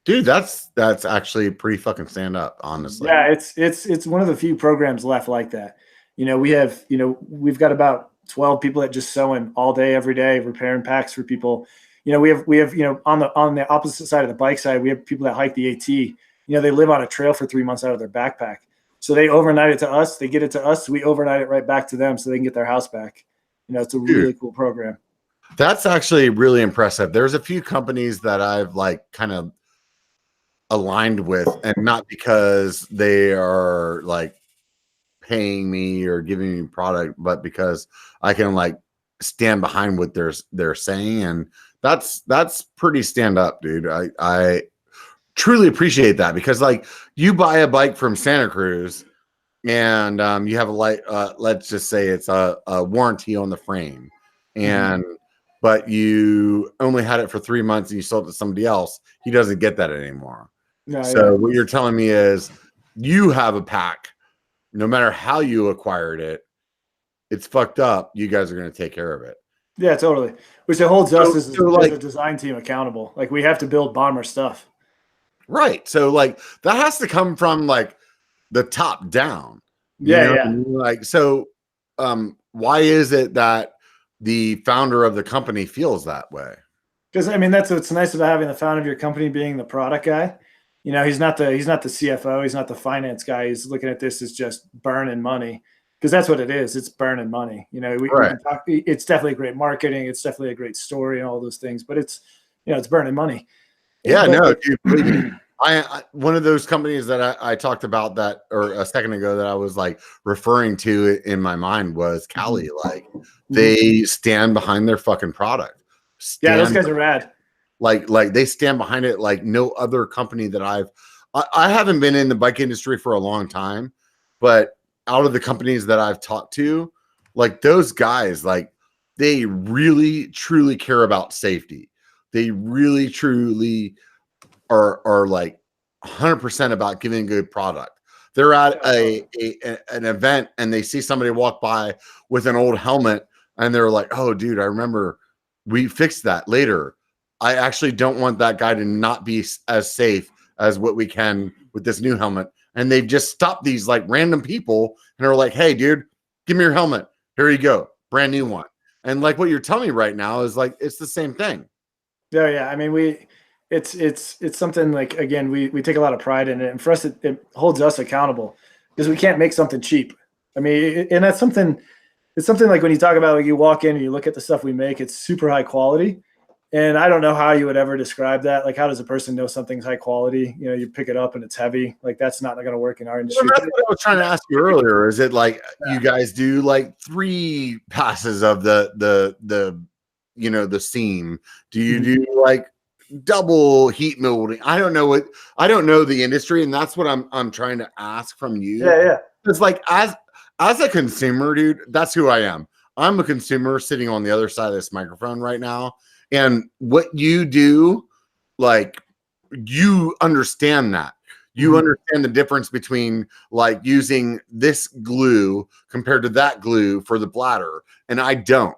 Dude, that's actually pretty fucking stand up, honestly. Yeah, it's one of the few programs left like that. You know, we've got about 12 people that just sew in all day, every day, repairing packs for people. You know, we have, you know, on the opposite side of the bike side, we have people that hike the AT. You know, they live on a trail for 3 months out of their backpack. So they overnight it to us, they get it to us, we overnight it right back to them so they can get their house back. You know, it's a really cool program. That's actually really impressive. There's a few companies that I've like kind of aligned with, and not because they are like paying me or giving me product, but because I can like stand behind what they're saying, and that's pretty stand up, dude. I truly appreciate that, because like you buy a bike from Santa Cruz and you have a let's just say it's a warranty on the frame, and but you only had it for 3 months and you sold it to somebody else. He doesn't get that anymore. No, so what you're telling me is you have a pack, no matter how you acquired it, it's fucked up. You guys are going to take care of it. Yeah, totally. Which it holds us as like a design team accountable. Like we have to build bomber stuff. Right. So like that has to come from like the top down. Yeah, yeah. Like, so why is it that the founder of the company feels that way? Because I mean, that's what's nice about having the founder of your company being the product guy. You know, he's not the CFO, he's not the finance guy. He's looking at this as just burning money, because that's what it is. It's burning money. You know, we can talk, it's definitely great marketing. It's definitely a great story and all those things, but it's, you know, it's burning money. Yeah, no, dude, I one of those companies that I talked about that, or a second ago, that I was like referring to in my mind was Cali. Like they stand behind their fucking product. Yeah, those guys are rad. Like they stand behind it like no other company that I haven't been in the bike industry for a long time, but out of the companies that I've talked to, like those guys, like they really truly care about safety. They really truly are like 100% about giving a good product. They're at an event and they see somebody walk by with an old helmet and they're like, "Oh, dude, I remember we fixed that later. I actually don't want that guy to not be as safe as what we can with this new helmet." And they've just stopped these like random people and are like, "Hey, dude, give me your helmet. Here you go. Brand new one." And like what you're telling me right now is like, it's the same thing. Yeah. Yeah. I mean, it's something like, again, we take a lot of pride in it. And for us, it holds us accountable because we can't make something cheap. I mean, and that's something, it's something like when you talk about, like you walk in and you look at the stuff we make, it's super high quality. And I don't know how you would ever describe that. Like, how does a person know something's high quality? You know, you pick it up and it's heavy. Like, that's not going to work in our industry. Well, that's what I was trying to ask you earlier. Is it like you guys do like 3 passes of the you know, the seam? Do you do like double heat molding? I don't know the industry, and that's what I'm trying to ask from you. Yeah. It's like as a consumer, dude, that's who I am. I'm a consumer sitting on the other side of this microphone right now. And what you do, like, you understand that. You understand the difference between like using this glue compared to that glue for the bladder. And I don't.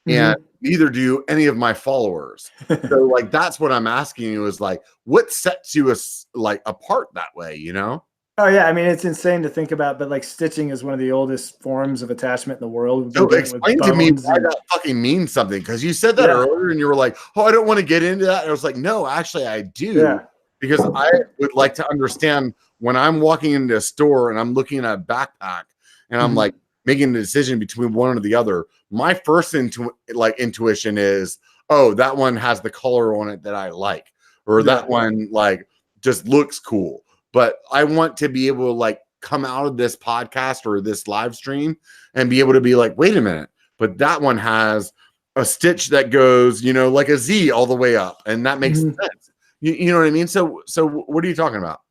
And neither do any of my followers. So like, that's what I'm asking you is like, what sets you like apart that way, you know? Oh yeah, I mean, it's insane to think about, but like stitching is one of the oldest forms of attachment in the world. So explain to me why that fucking means something, because you said that earlier and you were like, "Oh, I don't want to get into that." And I was like, "No, actually, I do, because I would like to understand when I'm walking into a store and I'm looking at a backpack and I'm like making a decision between one or the other. My first intuition is, oh, that one has the color on it that I like, or that one like just looks cool." But I want to be able to like come out of this podcast or this live stream and be able to be like, wait a minute, but that one has a stitch that goes, you know, like a Z all the way up. And that makes sense. You know what I mean? So what are you talking about?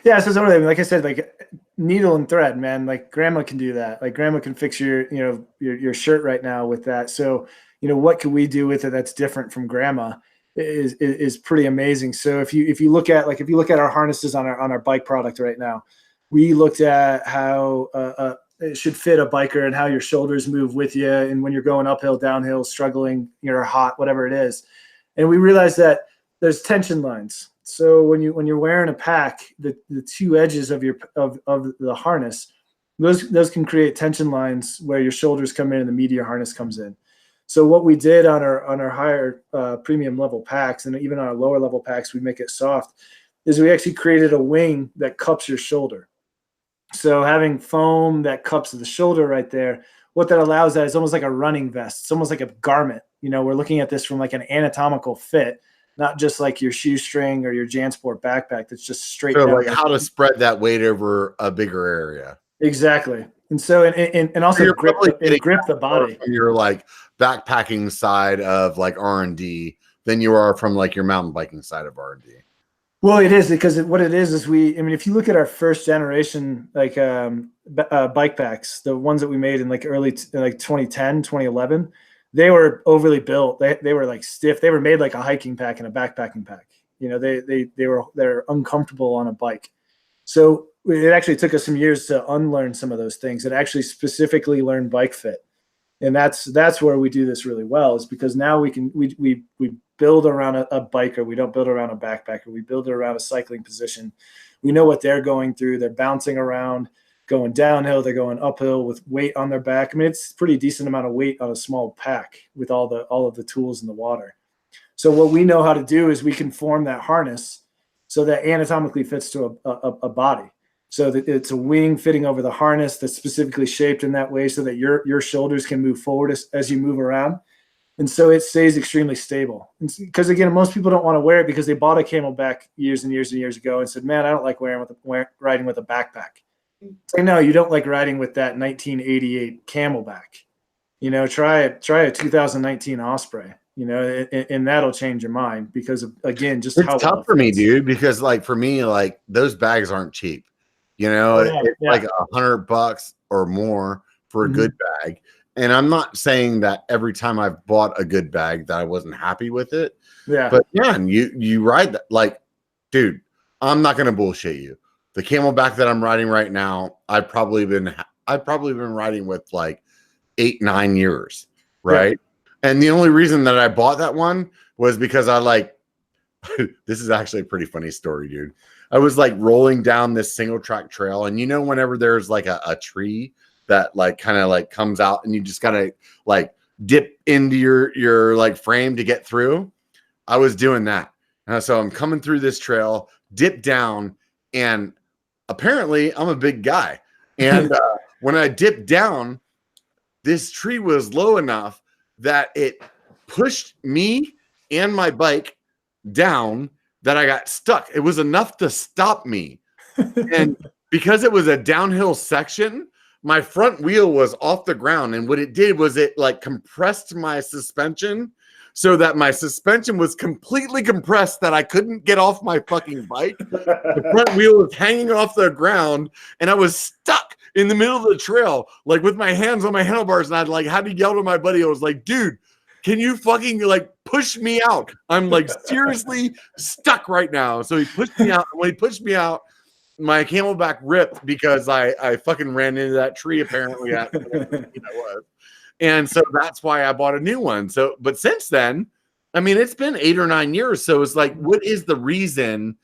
Yeah. So totally, like I said, like needle and thread, man, like grandma can do that. Like grandma can fix your shirt right now with that. So, you know, what can we do with it that's different from grandma? Is pretty amazing. So if you look at our harnesses on our bike product right now, we looked at how it should fit a biker and how your shoulders move with you, and when you're going uphill, downhill, struggling, you're hot, whatever it is. And we realized that there's tension lines. So when you're wearing a pack, the 2 edges of the harness, those can create tension lines where your shoulders come in and the meat of your harness comes in. So what we did on our higher premium level packs, and even on our lower level packs, we make it soft, is we actually created a wing that cups your shoulder. So having foam that cups the shoulder right there, what that allows that is almost like a running vest. It's almost like a garment. You know, we're looking at this from like an anatomical fit, not just like your shoestring or your JanSport backpack that's just straight down. Like how to spread that weight over a bigger area. Exactly. And so, and also so grip the body. From your like backpacking side of like R&D than you are from like your mountain biking side of R&D. Well, it is, because what it is if you look at our first generation, like bike packs, the ones that we made in like early, like 2010, 2011, they were overly built. They were like stiff. They were made like a hiking pack and a backpacking pack. You know, they're uncomfortable on a bike. So it actually took us some years to unlearn some of those things and actually specifically learn bike fit. And that's where we do this really well, is because now we build around a biker. We don't build around a backpacker. We build it around a cycling position. We know what they're going through. They're bouncing around, going downhill. They're going uphill with weight on their back. I mean, it's a pretty decent amount of weight on a small pack with all of the tools in the water. So what we know how to do is we can form that harness so that anatomically fits to a body. So that it's a wing fitting over the harness that's specifically shaped in that way so that your shoulders can move forward as you move around. And so it stays extremely stable. Because again, most people don't want to wear it because they bought a Camelback years and years and years ago and said, man, I don't like riding with a backpack. It's like, no, you don't like riding with that 1988 Camelback. You know, try a 2019 Osprey. You know, and that'll change your mind because of, again, just it's how tough for me, dude, because like for me, like those bags aren't cheap. You know, it's like $100 or more for a good bag. And I'm not saying that every time I've bought a good bag that I wasn't happy with it. Yeah. But yeah, you ride that. Like, dude, I'm not gonna bullshit you. The Camelback that I'm riding right now, I've probably been riding with like 8-9 years, right? Yeah. And the only reason that I bought that one was because I like, this is actually a pretty funny story, dude. I was like rolling down this single track trail, and you know, whenever there's like a tree that like kind of like comes out and you just gotta like dip into your like frame to get through. I was doing that. So I'm coming through this trail, dip down, and apparently I'm a big guy. And when I dipped down, this tree was low enough that it pushed me and my bike down that I got stuck. It was enough to stop me. And because it was a downhill section, my front wheel was off the ground. And what it did was it like compressed my suspension so that my suspension was completely compressed that I couldn't get off my fucking bike. The front wheel was hanging off the ground and I was stuck in the middle of the trail, like with my hands on my handlebars. And I'd like had to yell to my buddy. I was like, dude, can you fucking like push me out? I'm like seriously stuck right now. So he pushed me out. And when he pushed me out, my Camelback ripped because I fucking ran into that tree apparently. And so that's why I bought a new one. So, but since then, I mean, it's been 8 or 9 years. So it's like, what is the reason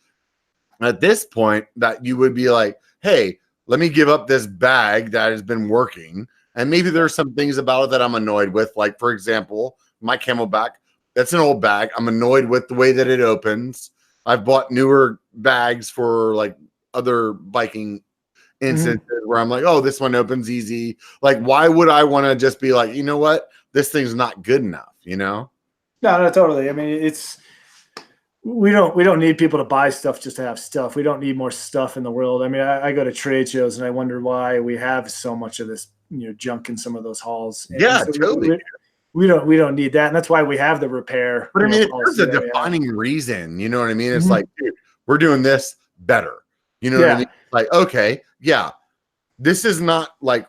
at this point that you would be like, hey, let me give up this bag that has been working? And maybe there's some things about it that I'm annoyed with. Like, for example, my Camelback, that's an old bag. I'm annoyed with the way that it opens. I've bought newer bags for like other biking instances where I'm like, oh, this one opens easy. Like, why would I want to just be like, you know what? This thing's not good enough, you know? No, totally. I mean, we don't need people to buy stuff just to have stuff. We don't need more stuff in the world. I mean, I go to trade shows and I wonder why we have so much of this, you know, junk in some of those halls. Yeah, so totally. We don't need that. And that's why we have the repair. But I mean, there's a defining reason, you know what I mean? It's like, dude, we're doing this better. You know what I mean? Like, okay, yeah, this is not like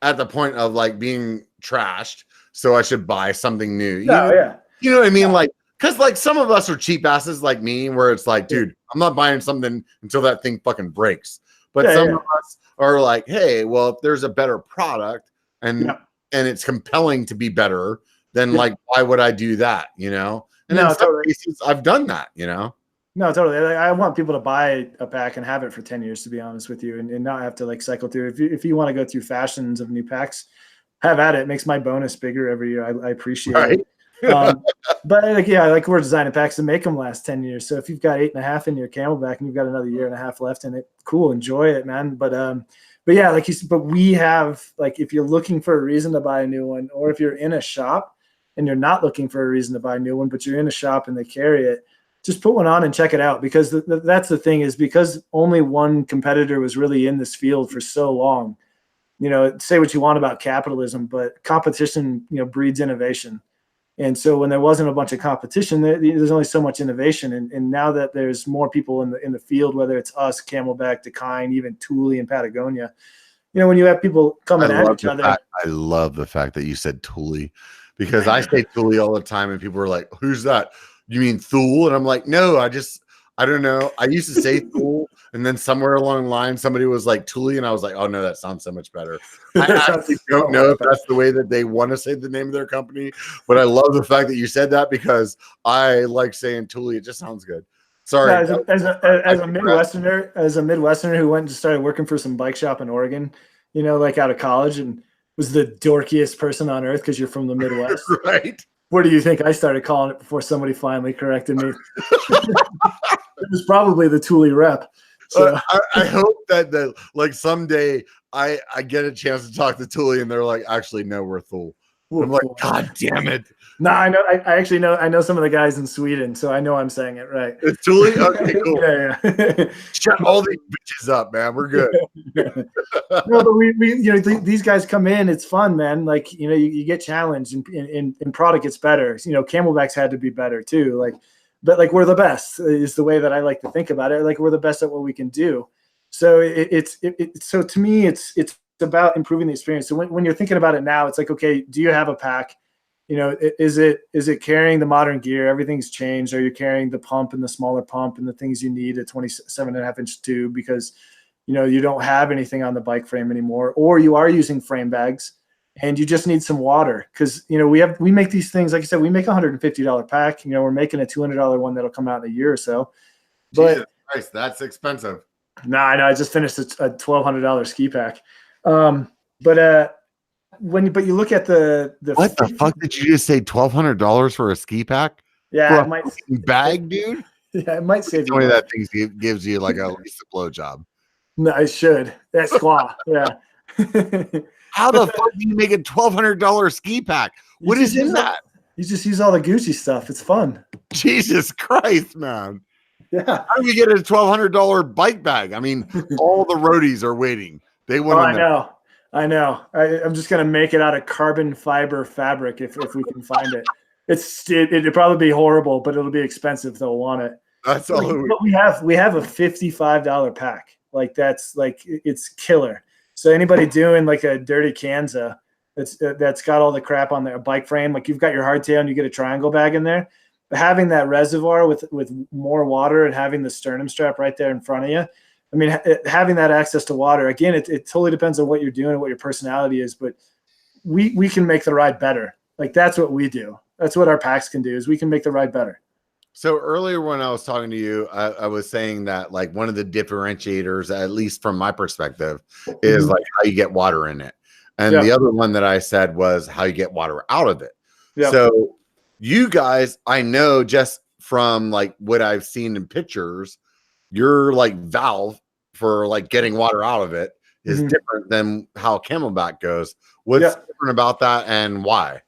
at the point of like being trashed, so I should buy something new. You know what I mean? Like, because like some of us are cheap asses like me, where it's like, dude, I'm not buying something until that thing fucking breaks. But some of us are like, hey, well, if there's a better product and it's compelling to be better, then like, why would I do that? You know? And in some cases, I've done that. You know? No, totally. I want people to buy a pack and have it for 10 years, to be honest with you, and not have to like cycle through. If you want to go through fashions of new packs, have at it. It makes my bonus bigger every year. I appreciate it. But like, like we're designing packs to make them last 10 years. So if you've got 8.5 in your Camelback and you've got another 1.5 years left in it, cool, enjoy it, man. But yeah, like but we have, like, if you're looking for a reason to buy a new one, or if you're in a shop and you're not looking for a reason to buy a new one, but you're in a shop and they carry it, just put one on and check it out, because that's the thing, is because only one competitor was really in this field for so long. You know, say what you want about capitalism, but competition, you know, breeds innovation. And so when there wasn't a bunch of competition, there's only so much innovation. And now that there's more people in the field, whether it's us, Camelback, Dakine, even Thule and Patagonia, you know, when you have people coming at each other. I love the fact that you said Thule, because I say Thule all the time and people are like, who's that? You mean Thule? And I'm like, no, I don't know. I used to say Tool, and then somewhere along the line, somebody was like Thule, and I was like, oh no, that sounds so much better. I actually don't know if that's the way that they want to say the name of their company, but I love the fact that you said that because I like saying Thule. It just sounds good. Sorry. No, as a Midwesterner who went and started working for some bike shop in Oregon, you know, like out of college, and was the dorkiest person on earth because you're from the Midwest. Right. What do you think I started calling it before somebody finally corrected me? It was probably the Thule rep. So. I hope that like someday I get a chance to talk to Thule and they're like, actually, no, we're Thule. I'm like, God damn it. No, I know. I actually know. I know some of the guys in Sweden, so I know I'm saying it right. It's Thule? Okay, cool. Yeah. Shut all these bitches up, man. We're good. No, but we you know, these guys come in. It's fun, man. Like, you know, you get challenged and product gets better. You know, Camelback's had to be better too. Like, but like we're the best is the way that I like to think about it. Like we're the best at what we can do. So so to me, it's about improving the experience. So when you're thinking about it now, it's like, okay, do you have a pack? You know, is it carrying the modern gear? Everything's changed. Are you carrying the pump and the smaller pump and the things you need, a 27.5-inch tube, because, you know, you don't have anything on the bike frame anymore, or you are using frame bags and you just need some water. Cause you know, we make these things, like I said, we make $150 pack, you know, we're making a $200 one that'll come out in a year or so, but Jesus Christ, that's expensive. No, I know. I just finished a $1,200 ski pack. But you look at the what the fuck did you just say? $1,200 for a ski pack? Yeah, it might bag, dude. Yeah, it might save you. Only that thing gives you like at least a blowjob. No, it should. That's squaw. Yeah. How the fuck do you make a $1,200 ski pack? What is in that? You just use all the Gucci stuff. It's fun. Jesus Christ, man. Yeah. How do we get a $1,200 bike bag? I mean, all the roadies are waiting. They want to know. I know. I'm just gonna make it out of carbon fiber fabric if we can find it. It'd probably be horrible, but it'll be expensive. They'll want it. That's all. But we have a $55 pack. Like that's like it's killer. So anybody doing like a dirty Kanza that's got all the crap on their bike frame, like you've got your hardtail and you get a triangle bag in there. But having that reservoir with more water and having the sternum strap right there in front of you, I mean, having that access to water, again, it totally depends on what you're doing and what your personality is, but we can make the ride better. Like that's what we do. That's what our packs can do, is we can make the ride better. So earlier when I was talking to you, I was saying that like one of the differentiators, at least from my perspective, is like how you get water in it. And the other one that I said was how you get water out of it. Yeah. So you guys, I know just from like what I've seen in pictures, your like valve for like getting water out of it is different than how Camelback goes. What's different about that and why?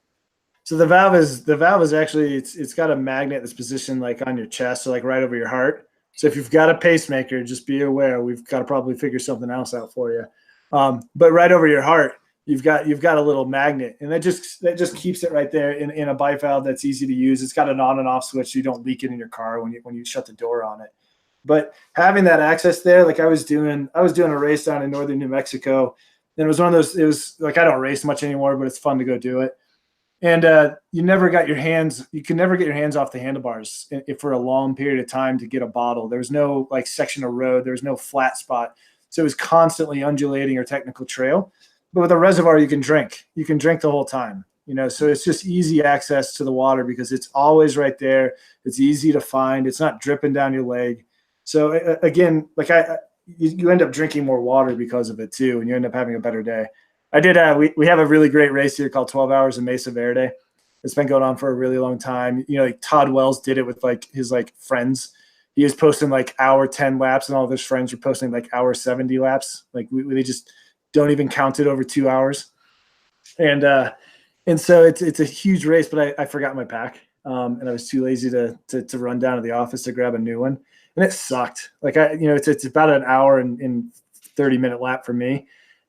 So the valve is actually it's got a magnet that's positioned like on your chest, so like right over your heart. So if you've got a pacemaker, just be aware we've got to probably figure something else out for you. But right over your heart, you've got a little magnet, and that just keeps it right there in a bivalve that's easy to use. It's got an on and off switch, so you don't leak it in your car when you shut the door on it. But having that access there, like I was doing a race down in northern New Mexico, and it was one of those. It was like I don't race much anymore, but it's fun to go do it. And you can never get your hands off the handlebars for a long period of time to get a bottle. There was no like section of road. There was no flat spot. So it was constantly undulating or technical trail. But with a reservoir, you can drink. You can drink the whole time. You know, so it's just easy access to the water because it's always right there. It's easy to find. It's not dripping down your leg. So again, like you end up drinking more water because of it too, and you end up having a better day. I did. We have a really great race here called 12 Hours in Mesa Verde. It's been going on for a really long time. You know, like Todd Wells did it with like his like friends. He was posting like hour 10 laps, and all of his friends were posting like hour 70 laps. Like they just don't even count it over 2 hours. And so it's a huge race, but I forgot my pack, and I was too lazy to run down to the office to grab a new one, and it sucked. Like it's about an hour and 30-minute lap for me,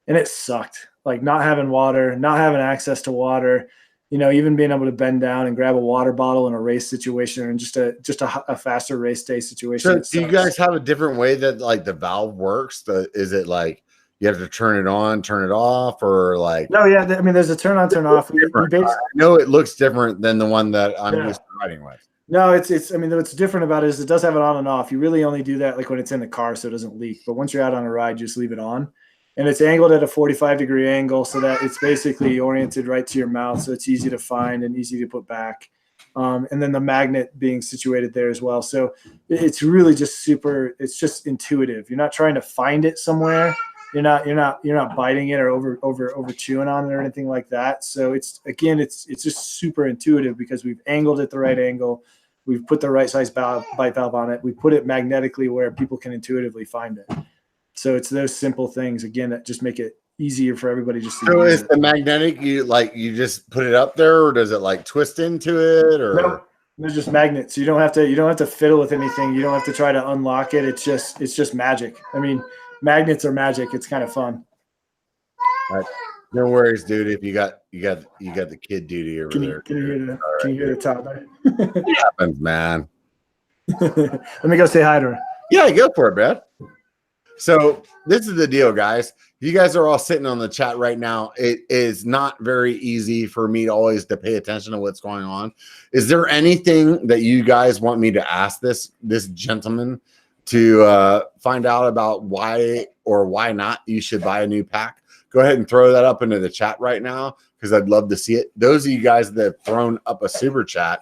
and it sucked. Like not having water, not having access to water, you know, even being able to bend down and grab a water bottle in a race situation or just a faster race day situation. So do you guys have a different way that like the valve works? Is it like you have to turn it on, turn it off, or like? No, yeah. I mean, there's a turn on, turn off. I know it looks different than the one that I'm used to riding with. No, it's. I mean, what's different about it is it does have it on and off. You really only do that like when it's in the car, so it doesn't leak. But once you're out on a ride, you just leave it on, and it's angled at a 45-degree angle, so that it's basically oriented right to your mouth, so it's easy to find and easy to put back. And then the magnet being situated there as well. So it's really just super. It's just intuitive. You're not trying to find it somewhere. You're not biting it or over chewing on it or anything like that. So it's just super intuitive because we've angled it the right angle. We've put the right size bite valve on it. We put it magnetically where people can intuitively find it. So it's those simple things again that just make it easier for everybody just to So use is the magnetic, you just put it up there, or does it like twist into it, or no, they're just magnets. You don't have to fiddle with anything. You don't have to try to unlock it. It's just magic. I mean, magnets are magic. It's kind of fun. Right. No worries, dude. If you got the kid duty over there. Can you hear the toddler? It happens, man. Let me go say hi to her. Yeah, go for it, man. So this is the deal, guys. You guys are all sitting on the chat right now. It is not very easy for me to always to pay attention to what's going on. Is there anything that you guys want me to ask this gentleman to find out about why or why not you should buy a new pack? Go ahead and throw that up into the chat right now because I'd love to see it. Those of you guys that have thrown up a super chat,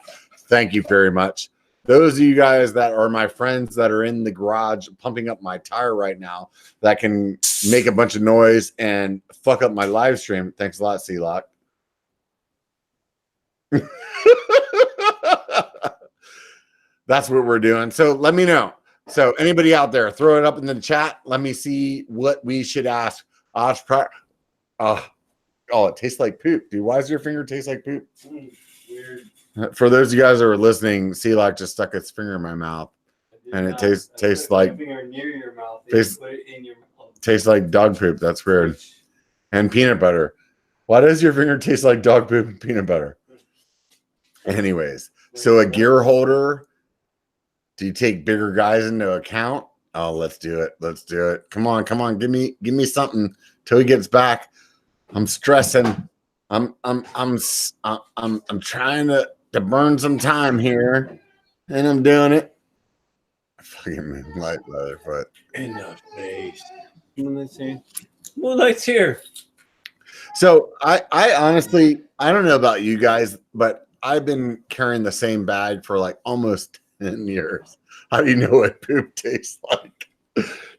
thank you very much. Those of you guys that are my friends that are in the garage pumping up my tire right now that can make a bunch of noise and fuck up my live stream. Thanks a lot, C-Lock. That's what we're doing. So let me know. So anybody out there, throw it up in the chat. Let me see what we should ask. Osprey. Oh, it tastes like poop. Dude, why does your finger taste like poop? Weird. For those of you guys that are listening, C-Lock just stuck his finger in my mouth, and it tastes like finger near your mouth. Tastes- Put it in your mouth. tastes like dog poop. That's weird. And peanut butter. Why does your finger taste like dog poop and peanut butter? Anyways, so a gear holder. Do you take bigger guys into account? Oh, let's do it. Let's do it. Come on. Give me something till he gets back. I'm stressing. I'm trying to burn some time here, and I'm doing it. Fucking moonlight, motherfucker. Enough face. Let's see. Moonlight's here. So I honestly, I don't know about you guys, but I've been carrying the same bag for like almost 10 years. How do you know what poop tastes like?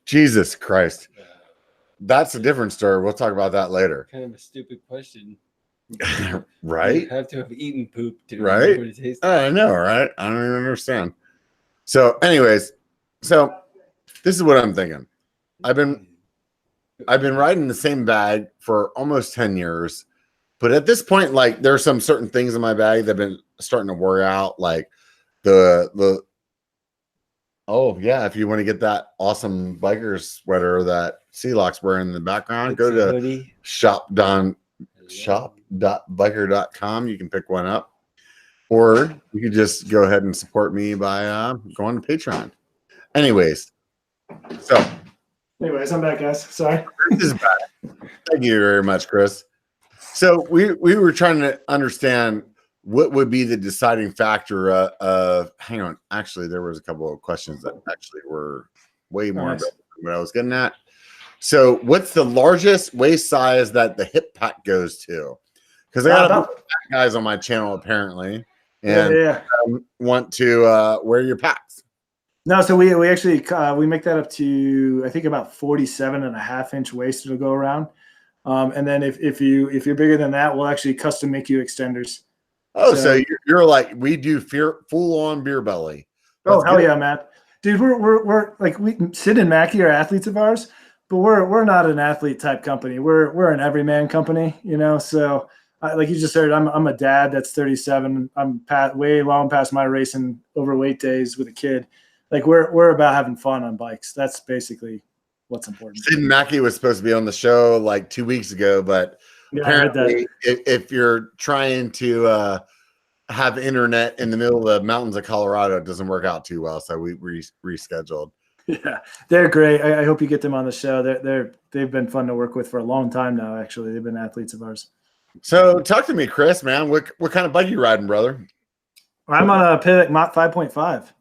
Jesus Christ. That's a different story. We'll talk about that later. Kind of a stupid question. Right? You have to have eaten poop to Right? remember what it tastes like. I know, right? I don't even understand. So, anyways, so this is what I'm thinking. I've been riding the same bag for almost 10 years, but at this point, like there's some certain things in my bag that have been starting to wear out, like the oh yeah, if you want to get that awesome biker sweater that C-Lock's wearing in the background, go to hoodie. shop.biker.com. You can pick one up, or you could just go ahead and support me by going to Patreon. Anyways, I'm back, guys. Sorry. Chris is back. Thank you very much, Chris. So we were trying to understand what would be the deciding factor of hang on. Actually, there was a couple of questions that actually were way more Nice. than what I was getting at. So what's the largest waist size that the hip pack goes to? Because I got a bunch of fat guys on my channel apparently, and yeah. want to wear your packs. No, so we actually we make that up to I think about 47.5-inch waist it'll go around, and then if you're bigger than that, we'll actually custom make you extenders. Oh, so you're like we do full on beer belly. Oh hell yeah, man, dude, we're like Sid and Mackie are athletes of ours, but we're not an athlete type company. We're an everyman company, you know. So like you just heard, I'm a dad that's 37. I'm way long past my racing overweight days with a kid. Like we're about having fun on bikes. That's basically what's important. Sid Mackey was supposed to be on the show like 2 weeks ago, but apparently if you're trying to have internet in the middle of the mountains of Colorado, it doesn't work out too well. So we rescheduled. Yeah, they're great. I hope you get them on the show. They've been fun to work with for a long time now. Actually, they've been athletes of ours. So talk to me, Chris, man. What kind of bike you riding, brother? I'm on a Pivot Mach 5.5.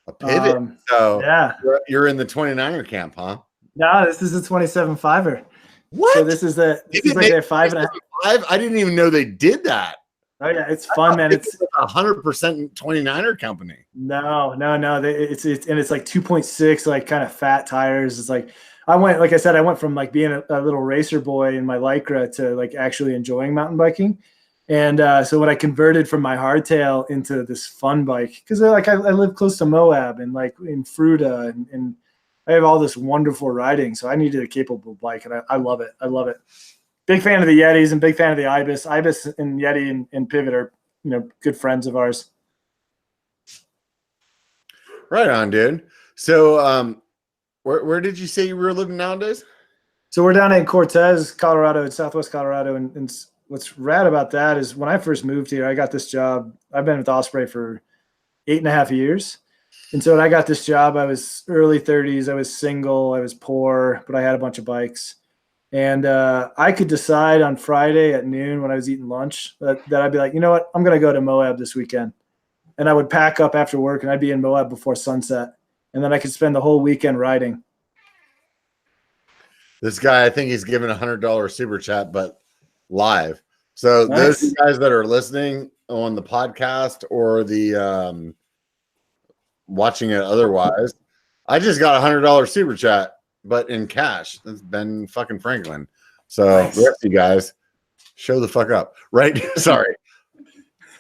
A Pivot. So yeah, you're in the 29er camp, huh? No, this is a 27.5er. What? So this is like their 5.5. I didn't even know they did that. Oh yeah, it's fun, man. It's 100% 29er company. No. It's like 2.6, like kind of fat tires. It's like I went from like being a little racer boy in my Lycra to like actually enjoying mountain biking. And so when I converted from my hardtail into this fun bike, because like I live close to Moab and like in Fruta and I have all this wonderful riding, so I needed a capable bike, and I love it. I love it. Big fan of the Yetis and big fan of the Ibis. Ibis and Yeti and Pivot are, good friends of ours. Right on, dude. So, where did you say you were living nowadays? So we're down in Cortez, Colorado, in Southwest Colorado, and what's rad about that is when I first moved here, I got this job. I've been with Osprey for 8.5 years. And so when I got this job, I was early 30s. I was single. I was poor, but I had a bunch of bikes. And I could decide on Friday at noon when I was eating lunch that I'd be like, you know what? I'm going to go to Moab this weekend. And I would pack up after work, and I'd be in Moab before sunset. And then I could spend the whole weekend riding. This guy, I think he's giving $100 super chat, but live. So Nice. Those guys that are listening on the podcast or the watching it otherwise, I just got $100 super chat, but in cash. That's Ben fucking Franklin. So Nice. the rest of you guys, show the fuck up, right? Sorry.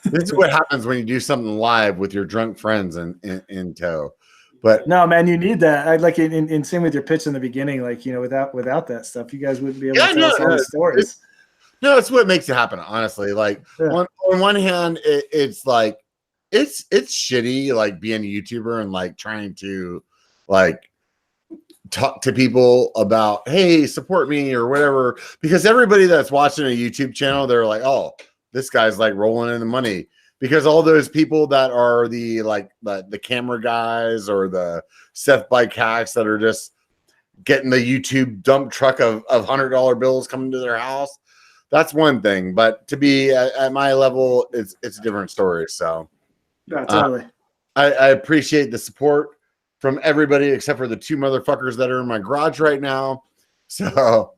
This is what happens when you do something live with your drunk friends in tow. But no, man, you need that. I'd like in same with your pitch in the beginning, like, without that stuff, you guys wouldn't be able to tell us all the stories. No, it's what makes it happen, honestly. Like on one hand, it's like it's shitty, like being a YouTuber and like trying to like talk to people about, hey, support me or whatever, because everybody that's watching a YouTube channel, they're like, oh, this guy's like rolling in the money. Because all those people that are the camera guys or the Seth bike hacks that are just getting the YouTube dump truck of $100 bills coming to their house, that's one thing. But to be at my level, it's a different story. So Yeah, totally. I appreciate the support from everybody except for the two motherfuckers that are in my garage right now. So,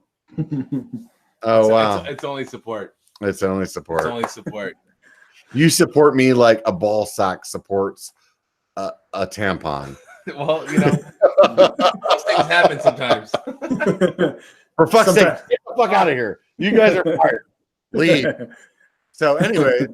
wow, it's only support. It's only support. It's only support. You support me like a ball sack supports a tampon. Well, those things happen sometimes. For fuck's sake, get the fuck out of here. You guys are fired. Leave. So anyway,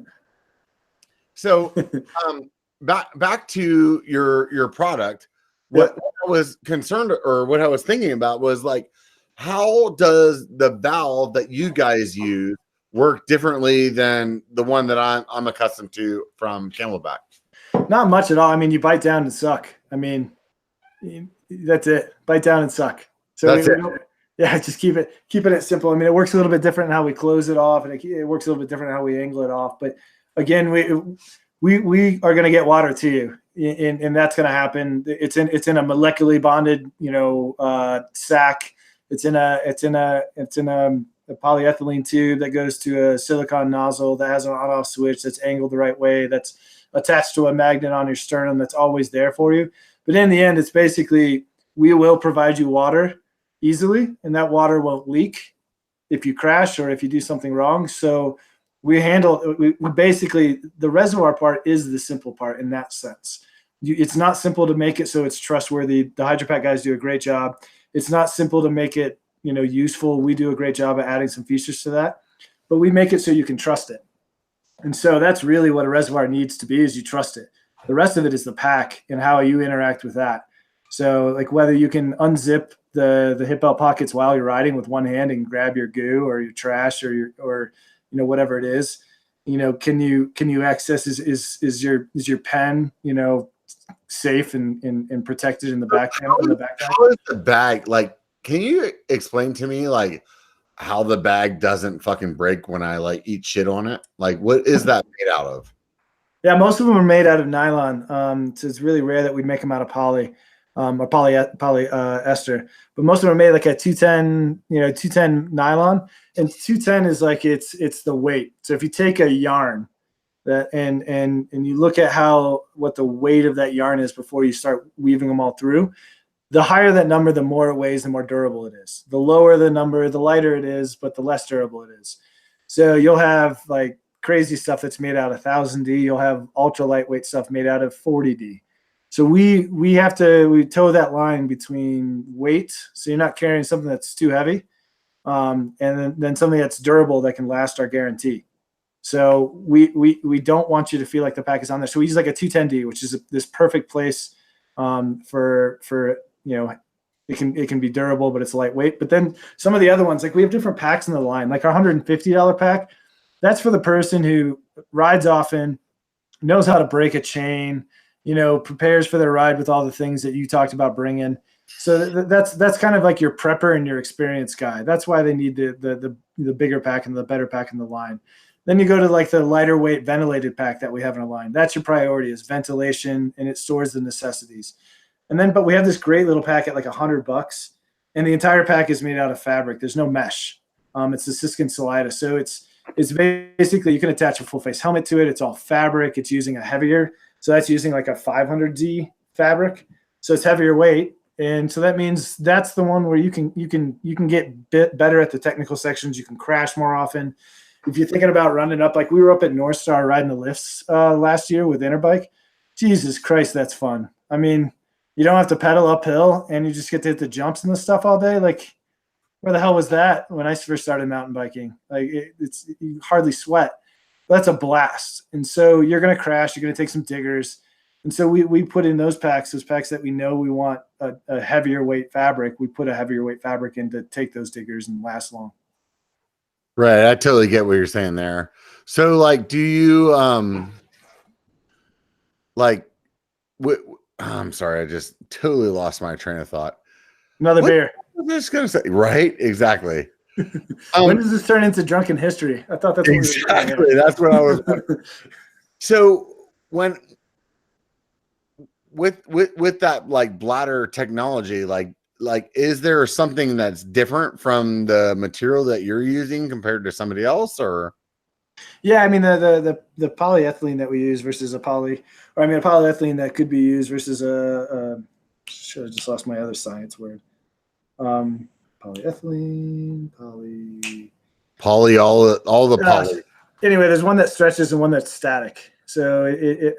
back to your product. What I was concerned or what I was thinking about was like, how does the valve that you guys use work differently than the one that I'm accustomed to from Camelback? Not much at all. I mean, you bite down and suck. I mean, that's it. Bite down and suck. So that's it. Yeah, just keep it simple. I mean, it works a little bit different in how we close it off, and it works a little bit different in how we angle it off. But again, we are going to get water to you, and that's going to happen. It's in a molecularly bonded, sack. It's in a polyethylene tube that goes to a silicone nozzle that has an on-off switch that's angled the right way, that's attached to a magnet on your sternum that's always there for you. But in the end, it's basically, we will provide you water easily, and that water won't leak if you crash or if you do something wrong. So we basically, the reservoir part is the simple part in that sense. It's not simple to make it so it's trustworthy. The HydroPack guys do a great job. It's not simple to make it useful. We do a great job at adding some features to that, but we make it so you can trust it. And so that's really what a reservoir needs to be, is you trust it. The rest of it is the pack and how you interact with that. So like whether you can unzip the hip belt pockets while you're riding with one hand and grab your goo or your trash or whatever it is, can you access, is your pen, safe and protected in the back panel, in the backpack? How is the bag like? Can you explain to me like how the bag doesn't fucking break when I like eat shit on it? Like, what is that made out of? Yeah, most of them are made out of nylon. So it's really rare that we make them out of poly or polyester. But most of them are made like a 210 nylon. And 210 is like it's the weight. So if you take a yarn And you look at what the weight of that yarn is before you start weaving them all through. The higher that number, the more it weighs, the more durable it is. The lower the number, the lighter it is, but the less durable it is. So you'll have like crazy stuff that's made out of 1000D. You'll have ultra lightweight stuff made out of 40D. So we toe that line between weight, so you're not carrying something that's too heavy, and then something that's durable that can last our guarantee. So we don't want you to feel like the pack is on there. So we use like a 210D, which is this perfect place for it can be durable, but it's lightweight. But then some of the other ones, like we have different packs in the line, like our $150 pack. That's for the person who rides often, knows how to break a chain, prepares for their ride with all the things that you talked about bringing. So that's kind of like your prepper and your experienced guy. That's why they need the bigger pack and the better pack in the line. Then you go to like the lighter weight ventilated pack that we have in our line. That's your priority, is ventilation, and it stores the necessities. But we have this great little pack at like $100, and the entire pack is made out of fabric. There's no mesh. It's the Siskin Salida. So it's basically, you can attach a full face helmet to it. It's all fabric. It's using a heavier. So that's using like a 500D fabric. So it's heavier weight. And so that means that's the one where you can get better at the technical sections. You can crash more often. If you're thinking about running up, like we were up at North Star riding the lifts last year with Interbike. Jesus Christ, that's fun. I mean, you don't have to pedal uphill and you just get to hit the jumps and the stuff all day. Like, where the hell was that when I first started mountain biking? Like you hardly sweat. That's a blast. And so you're going to crash. You're going to take some diggers. And so we put in those packs that we know we want a heavier weight fabric. We put a heavier weight fabric in to take those diggers and last long. Right. I totally get what you're saying there. So like, do you, I'm sorry. I just totally lost my train of thought. Another beer. I'm just going to say, right. Exactly. When does this turn into drunken history? I thought that's what exactly. That's what I was. So when, with that like bladder technology, like is there something that's different from the material that you're using compared to somebody else? Or yeah, I mean the polyethylene that we use versus a polyethylene that could be used versus should have just lost my other science word. Polyethylene, poly, all the poly. Anyway, there's one that stretches and one that's static. So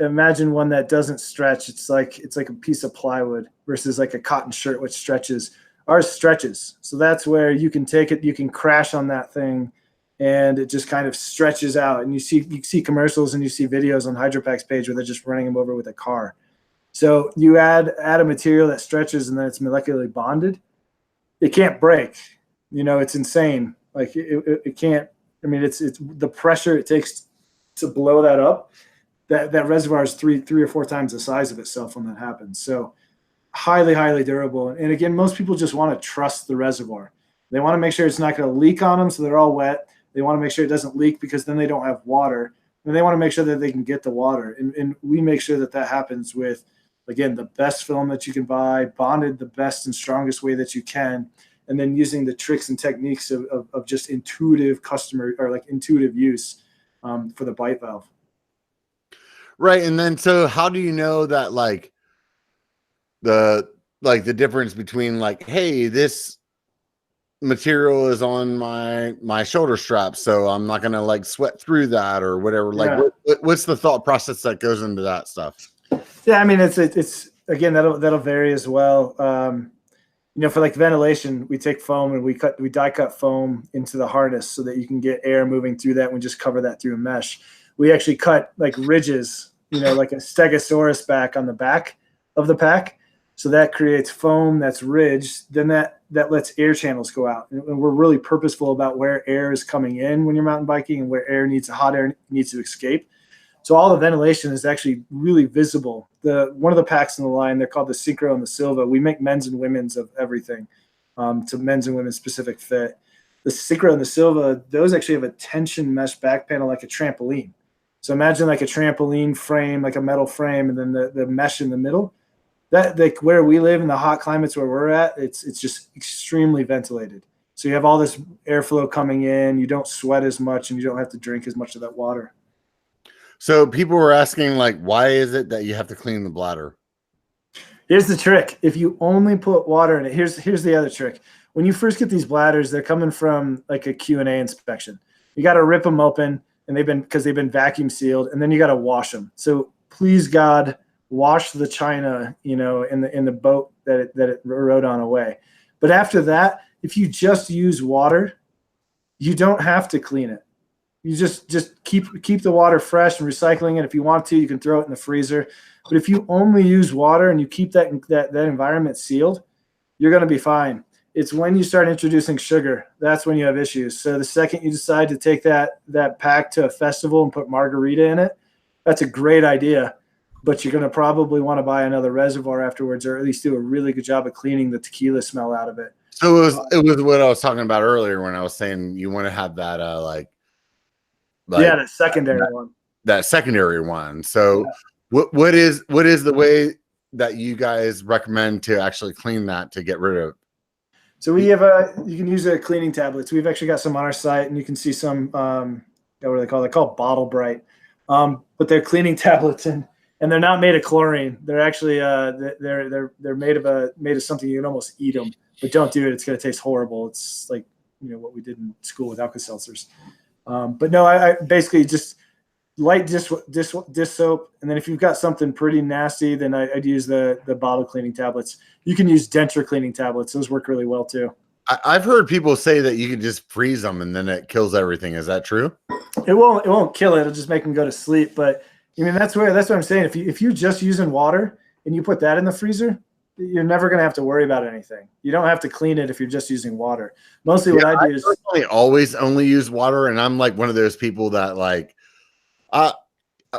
imagine one that doesn't stretch. It's like a piece of plywood versus like a cotton shirt, which stretches. Ours stretches. So that's where you can take it, you can crash on that thing, and it just kind of stretches out. And you see commercials and you see videos on HydroPack's page where they're just running them over with a car. So you add a material that stretches and then it's molecularly bonded. It can't break. It's insane. Like it can't. I mean, it's the pressure it takes to blow that up. That reservoir is three or four times the size of itself when that happens. So highly, highly durable. And again, most people just want to trust the reservoir. They want to make sure it's not going to leak on them, so they're all wet. They want to make sure it doesn't leak because then they don't have water. And they want to make sure that they can get the water. And we make sure that happens with, again, the best film that you can buy, bonded the best and strongest way that you can, and then using the tricks and techniques of just intuitive intuitive use for the bite valve. Right. And then, so how do you know that the difference between like, hey, this material is on my shoulder strap, so I'm not going to like sweat through that or whatever. Like, what's the thought process that goes into that stuff? Yeah. I mean, it's again, that'll vary as well. For like ventilation, we take foam and we die cut foam into the harness so that you can get air moving through that. And we just cover that through a mesh. We actually cut like ridges, like a stegosaurus back on the back of the pack. So that creates foam that's ridged. Then that lets air channels go out. And we're really purposeful about where air is coming in when you're mountain biking and where hot air needs to escape. So all the ventilation is actually really visible. One of the packs in the line, they're called the Synchro and the Silva. We make men's and women's of everything to men's and women's specific fit. The Synchro and the Silva, those actually have a tension mesh back panel like a trampoline. So imagine like a trampoline frame, like a metal frame, and then the mesh in the middle. That like where we live in the hot climates where we're at, it's just extremely ventilated. So you have all this airflow coming in. You don't sweat as much, and you don't have to drink as much of that water. So people were asking, like, why is it that you have to clean the bladder? Here's the trick. If you only put water in it, here's the other trick. When you first get these bladders, they're coming from like a Q&A inspection. You got to rip them open, and they've been vacuum sealed, and then you got to wash them. So please God, wash the china, in the boat that it rode on away. But after that, if you just use water, you don't have to clean it. You just keep the water fresh and recycling it. If you want to, you can throw it in the freezer. But if you only use water and you keep that environment sealed, you're going to be fine. It's when you start introducing sugar, that's when you have issues. So the second you decide to take that pack to a festival and put margarita in it, that's a great idea. But you're going to probably want to buy another reservoir afterwards, or at least do a really good job of cleaning the tequila smell out of it. So it was what I was talking about earlier when I was saying you want to have that the secondary one. That secondary one. So what is the way that you guys recommend to actually clean that to get rid of? So we have you can use cleaning tablets. We've actually got some on our site, and you can see some what are they called? They're called Bottle Bright. But they're cleaning tablets, and they're not made of chlorine. They're actually they're made of something you can almost eat them, but don't do it. It's going to taste horrible. It's like what we did in school with Alka-Seltzers. But no, I basically just light dish soap, and then if you've got something pretty nasty, then I'd use the bottle cleaning tablets. You can use denture cleaning tablets; those work really well too. I've heard people say that you can just freeze them and then it kills everything. Is that true? It won't kill it. It'll just make them go to sleep. But I mean, that's what I'm saying. If you're just using water and you put that in the freezer, you're never going to have to worry about anything. You don't have to clean it if you're just using water. Mostly what I do is always only use water. And I'm like one of those people that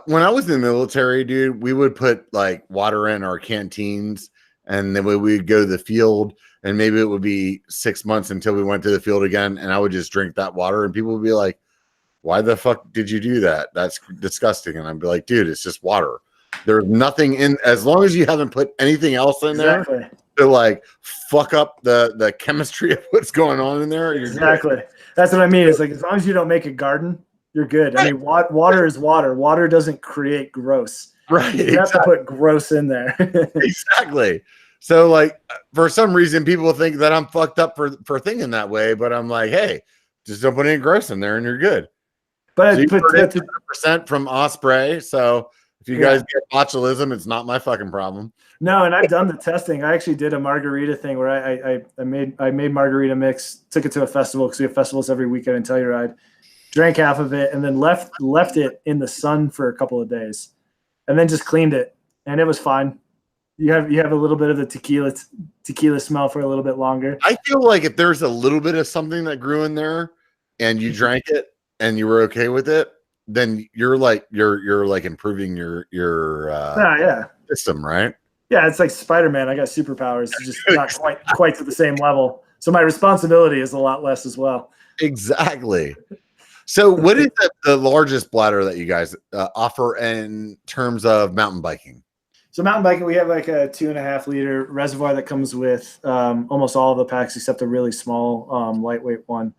when I was in the military, dude, we would put like water in our canteens, and then we'd go to the field, and maybe it would be 6 months until we went to the field again. And I would just drink that water, and people would be like, why the fuck did you do that? That's disgusting. And I'd be like, dude, it's just water. There's nothing in, as long as you haven't put anything else in there to like fuck up the chemistry of what's going on in there. Exactly. That's what I mean. It's like, as long as you don't make a garden, you're good. I mean, water is water. Water doesn't create gross. Right. You have to put gross in there. Exactly. So like, for some reason, people think that I'm fucked up for thinking that way, but I'm like, hey, just don't put any gross in there and you're good. But so you 100% from Osprey. So if you guys get botulism, it's not my fucking problem. No, and I've done the testing. I actually did a margarita thing where I made margarita mix, took it to a festival because we have festivals every weekend in Telluride, drank half of it, and then left it in the sun for a couple of days, and then just cleaned it, and it was fine. You have a little bit of the tequila smell for a little bit longer. I feel like if there's a little bit of something that grew in there, and you drank it and you were okay with it, then you're like improving your system, right? Yeah, it's like Spider-Man. I got superpowers, just not quite to the same level. So my responsibility is a lot less as well. Exactly. So what is the largest bladder that you guys offer in terms of mountain biking? So mountain biking, we have like a 2.5 liter reservoir that comes with almost all of the packs except a really small lightweight one.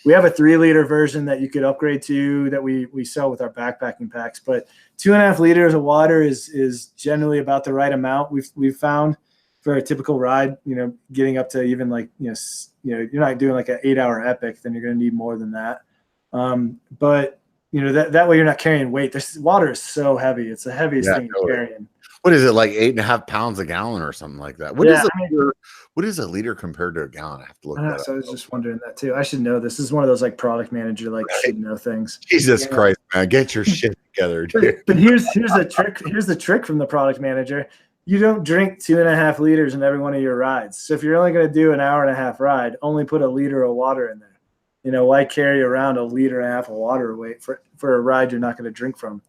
We have a 3 liter version that you could upgrade to that we sell with our backpacking packs, but 2.5 liters of water is generally about the right amount. We've found for a typical ride, getting up to even like, you're not doing like an 8-hour epic, then you're going to need more than that. But that way you're not carrying weight. This water is so heavy. It's the heaviest thing you're carrying. What is it, like 8.5 pounds a gallon or something like that? What is a liter compared to a gallon? I have to look that up. So I was just wondering that too. I should know this. This is one of those like product manager should know things. Jesus Christ, man, get your shit together, dude. But here's the trick. Here's the trick from the product manager. You don't drink 2.5 liters in every one of your rides. So if you're only going to do an 1.5-hour ride, only put 1 liter of water in there. Why carry around 1.5 liters of water weight for a ride you're not going to drink from?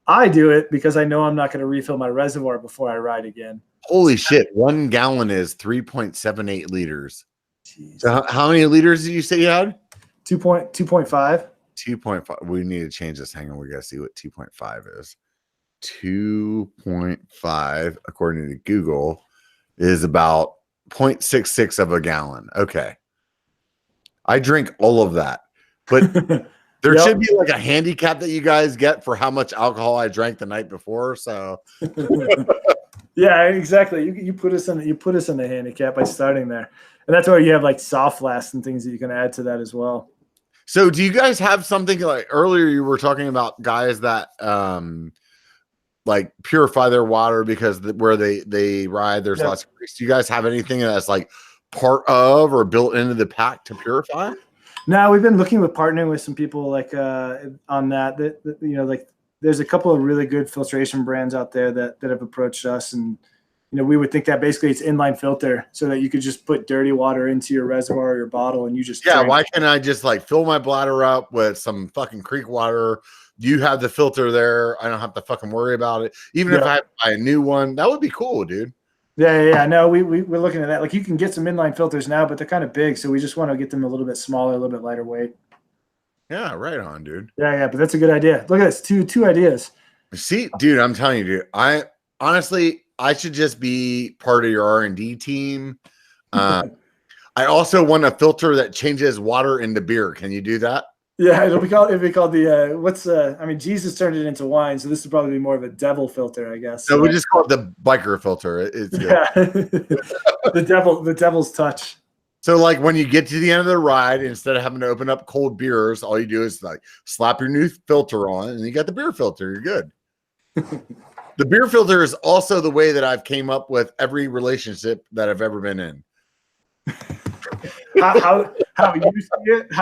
I do it because I know I'm not going to refill my reservoir before I ride again. Holy shit. 1 gallon is 3.78 liters. Jeez. So how many liters did you say you had? 2.5. 2.5. We need to change this. Hang on. We got to see what 2.5 is. 2.5, according to Google, is about 0.66 of a gallon. Okay. I drink all of that. But There Yep. should be like a handicap that you guys get for how much alcohol I drank the night before. So Yeah, exactly. You put us in the handicap by starting there, and that's where you have like soft flasks and things that you can add to that as well. So do you guys have something like earlier you were talking about guys that like purify their water because where they ride there's lots of grease. Do you guys have anything that's like part of or built into the pack to purify? No, we've been looking with partnering with some people like on that you know, like there's a couple of really good filtration brands out there that have approached us, and you know, we would think that basically it's inline filter so that you could just put dirty water into your reservoir or your bottle and you just drink. Why can't I just like fill my bladder up with some fucking creek water? You have the filter there. I don't have to fucking worry about it. Even if I have to buy a new one, that would be cool, dude. Yeah. No, we're looking at that. Like you can get some inline filters now, but they're kind of big, so we just want to get them a little bit smaller, a little bit lighter weight. Yeah, right on, dude. Yeah, but that's a good idea. Look at this, two ideas. See, dude, I'm telling you, dude. I honestly should just be part of your R&D team. I also want a filter that changes water into beer. Can you do that? Yeah, it'll be called the I mean, Jesus turned it into wine, so this would probably be more of a devil filter, I guess. So we just call it the biker filter. It's good. Yeah. the devil's touch. So like when you get to the end of the ride, instead of having to open up cold beers, all you do is like slap your new filter on and you got the beer filter. You're good. The beer filter is also the way that I've came up with every relationship that I've ever been in. how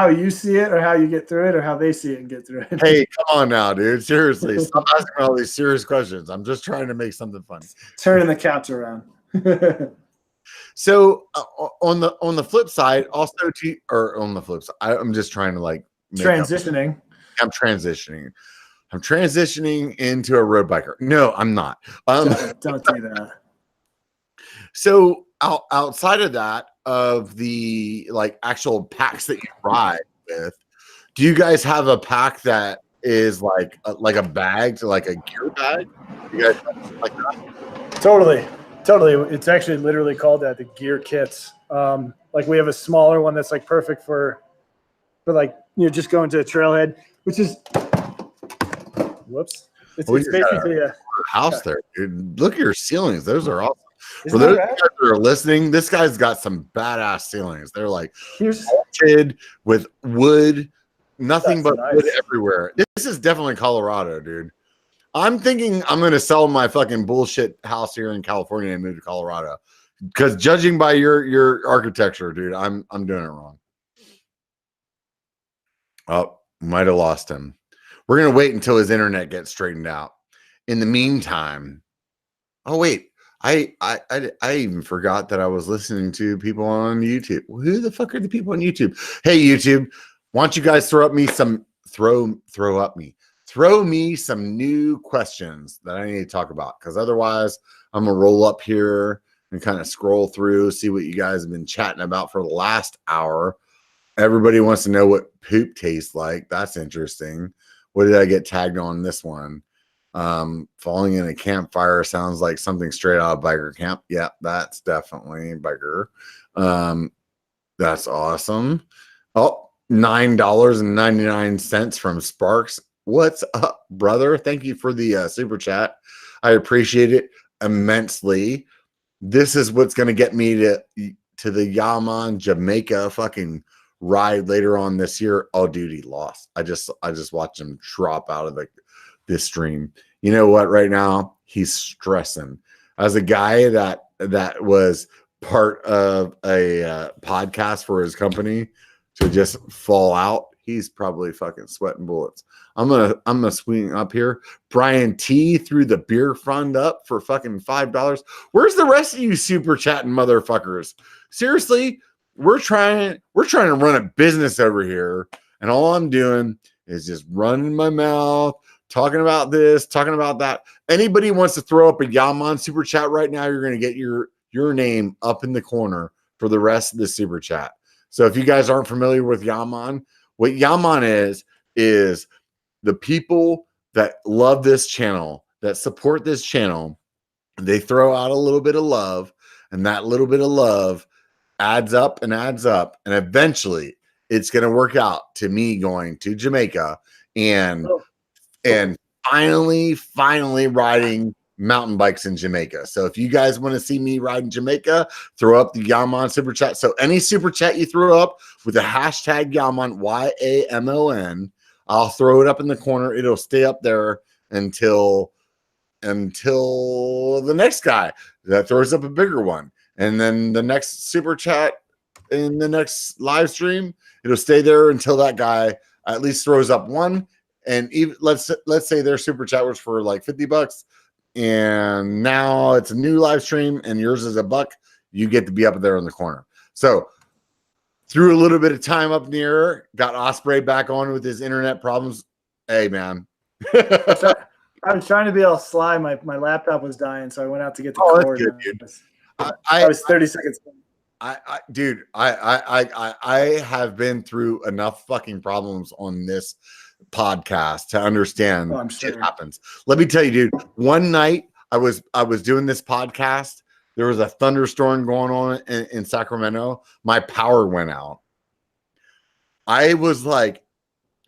you see it, or how you get through it, or how they see it and get through it. Hey, come on now, dude. Seriously, stop asking all these serious questions. I'm just trying to make something funny. Turning the couch around. So on the flip side, also on the flip side, I'm just trying to like transitioning. I'm transitioning into a road biker. No, I'm not. Don't do that. So outside of that, of the like actual packs that you ride with, do you guys have a pack that is like a bag, like a gear bag? You guys have something like that? Totally. It's actually literally called that, the gear kits. Like we have a smaller one that's like perfect for like, you know, just going to a trailhead, which is whoops. It's basically a house there, dude. Look at your ceilings; those are awesome. For those guys that are listening, this guy's got some badass ceilings. They're like vaulted with wood, nothing but wood everywhere. This is definitely Colorado, dude. I'm thinking I'm going to sell my fucking bullshit house here in California and move to Colorado, because judging by your architecture, dude, I'm doing it wrong. Oh, might have lost him. We're going to wait until his internet gets straightened out. In the meantime, oh wait, I even forgot that I was listening to people on YouTube. Who the fuck are the people on YouTube? Hey YouTube, why don't you guys throw me some new questions that I need to talk about, because otherwise I'm gonna roll up here and kind of scroll through, see what you guys have been chatting about for the last hour. Everybody wants to know what poop tastes like. That's interesting. What did I get tagged on this one? Falling in a campfire sounds like something straight out of biker camp. Yeah, that's definitely biker. That's awesome. Oh, $9.99 from Sparks. What's up, brother? Thank you for the super chat. I appreciate it immensely. This is what's going to get me to the Yaman Jamaica fucking ride later on this year. Oh, dude, he lost. I just watched him drop out of this stream. You know what? Right now, he's stressing. As a guy that was part of a podcast for his company to just fall out, he's probably fucking sweating bullets. I'm gonna swing up here. Brian T threw the beer fund up for fucking $5. Where's the rest of you super chatting motherfuckers? Seriously, we're trying to run a business over here, and all I'm doing is just running my mouth, talking about this, talking about that. Anybody wants to throw up a Yaman super chat right now, you're gonna get your name up in the corner for the rest of the super chat. So if you guys aren't familiar with Yaman, what Yaman is the people that love this channel, that support this channel, they throw out a little bit of love, and that little bit of love adds up, and eventually it's going to work out to me going to Jamaica and finally riding mountain bikes in Jamaica. So if you guys want to see me ride in Jamaica, throw up the Yamon super chat. So any super chat you throw up with the hashtag Yamon, YAMON, I'll throw it up in the corner. It'll stay up there until the next guy that throws up a bigger one. And then the next super chat in the next live stream, it'll stay there until that guy at least throws up one. And even let's say their super chat was for like $50, and now it's a new live stream and yours is $1. You get to be up there in the corner. So threw a little bit of time up near, got Osprey back on with his internet problems. Hey man. I was trying to be all sly. My laptop was dying, so I went out to get the cord. Good, dude. I was 30 seconds. I have been through enough fucking problems on this podcast to understand shit happens. Let me tell you, dude. One night I was doing this podcast. There was a thunderstorm going on in Sacramento. My power went out. I was like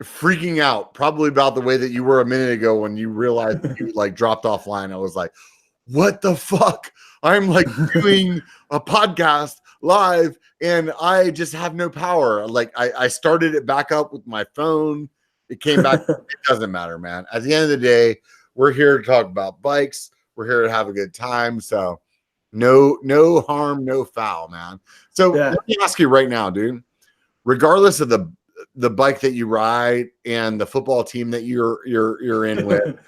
freaking out, probably about the way that you were a minute ago when you realized that you like dropped offline. I was like, what the fuck? I'm like doing a podcast live and I just have no power. Like I started it back up with my phone. It came back. It doesn't matter, man. At the end of the day, we're here to talk about bikes. We're here to have a good time. So no harm, no foul, man. So let me ask you right now, dude, regardless of the bike that you ride and the football team that you're in with,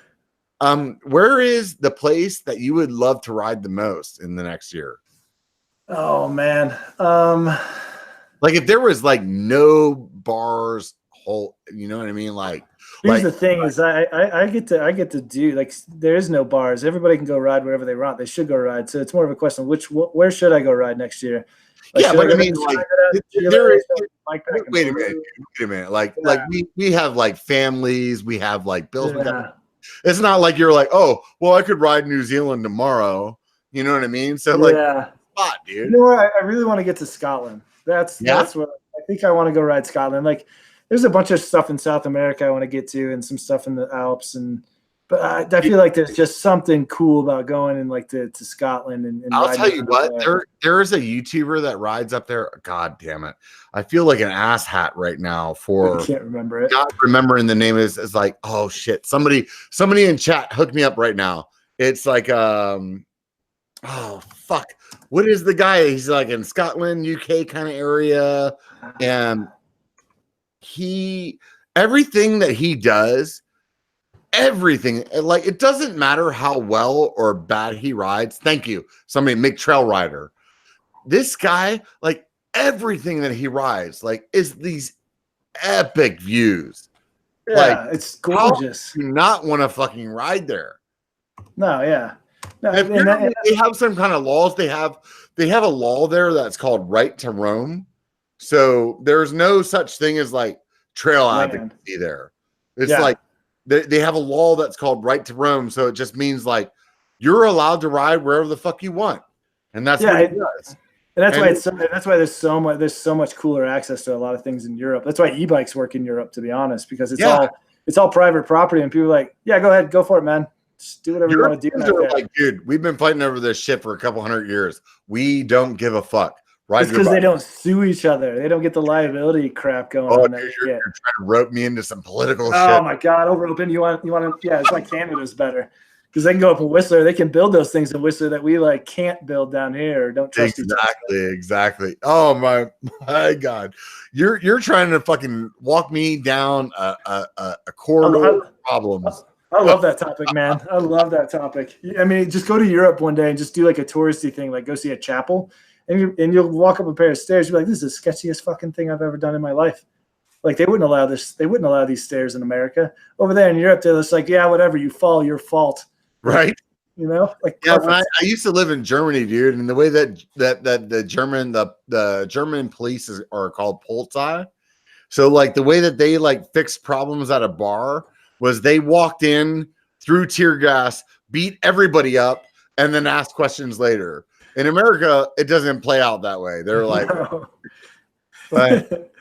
where is the place that you would love to ride the most in the next year? Oh man. Like if there was like no bars, whole, you know what I mean? Here's the thing is I get to do, like, there is no bars. Everybody can go ride wherever they want. They should go ride. So it's more of a question of where should I go ride next year? Like, yeah, but I mean, like, there is. Wait a minute. Like we have like families. We have like bills. Yeah. It's not like you're like, oh, well, I could ride New Zealand tomorrow. You know what I mean? So like, spot, dude. You know what? I really want to get to Scotland. That's what I think. I want to go ride Scotland. Like, there's a bunch of stuff in South America I want to get to, and some stuff in the Alps, but I feel like there's just something cool about going and like to Scotland and I'll tell you what, there is a YouTuber that rides up there. God damn it. I feel like an asshat right now I can't remember it. Not remembering the name is like, oh shit. Somebody in chat hook me up right now. It's like oh fuck. What is the guy? He's like in Scotland, UK kind of area, and everything that he does, everything, like, it doesn't matter how well or bad he rides. Thank you. Somebody make trail rider. This guy, like, everything that he rides, like, is these epic views. Yeah, like, it's gorgeous. How do you not want to fucking ride there? No, yeah. No, they have some kind of laws. They have a law there that's called right to roam. So there's no such thing as like trail advocacy there. It's like they have a law that's called right to roam. So it just means like you're allowed to ride wherever the fuck you want, and that's what it does. And that's why there's so much cooler access to a lot of things in Europe. That's why e-bikes work in Europe, to be honest, because it's all private property, and people are like, yeah, go ahead, go for it, man. Just do whatever you want to do. Like, dude, we've been fighting over this shit for a couple hundred years. We don't give a fuck. It's because they don't sue each other. They don't get the liability crap going on. Dude, you're trying to rope me into some political shit. Oh my God, over open. You want to? Yeah, it's like Canada's better because they can go up in Whistler. They can build those things in Whistler that we like can't build down here. Or don't trust exactly. Oh my God, you're trying to fucking walk me down a corridor of problems. I love that topic, man. I love that topic. I mean, just go to Europe one day and just do like a touristy thing, like go see a chapel. And you'll walk up a pair of stairs. You'll be like, this is the sketchiest fucking thing I've ever done in my life. Like, they wouldn't allow this. They wouldn't allow these stairs in America. Over there in Europe, they're just like, yeah, whatever. You fall, your fault. Right. You know? Like, yeah, I used to live in Germany, dude. And the way that the German police are called Polizei. So, like, the way that they, like, fixed problems at a bar was they walked in, threw tear gas, beat everybody up, and then asked questions later. In America, it doesn't play out that way. They're like, no. but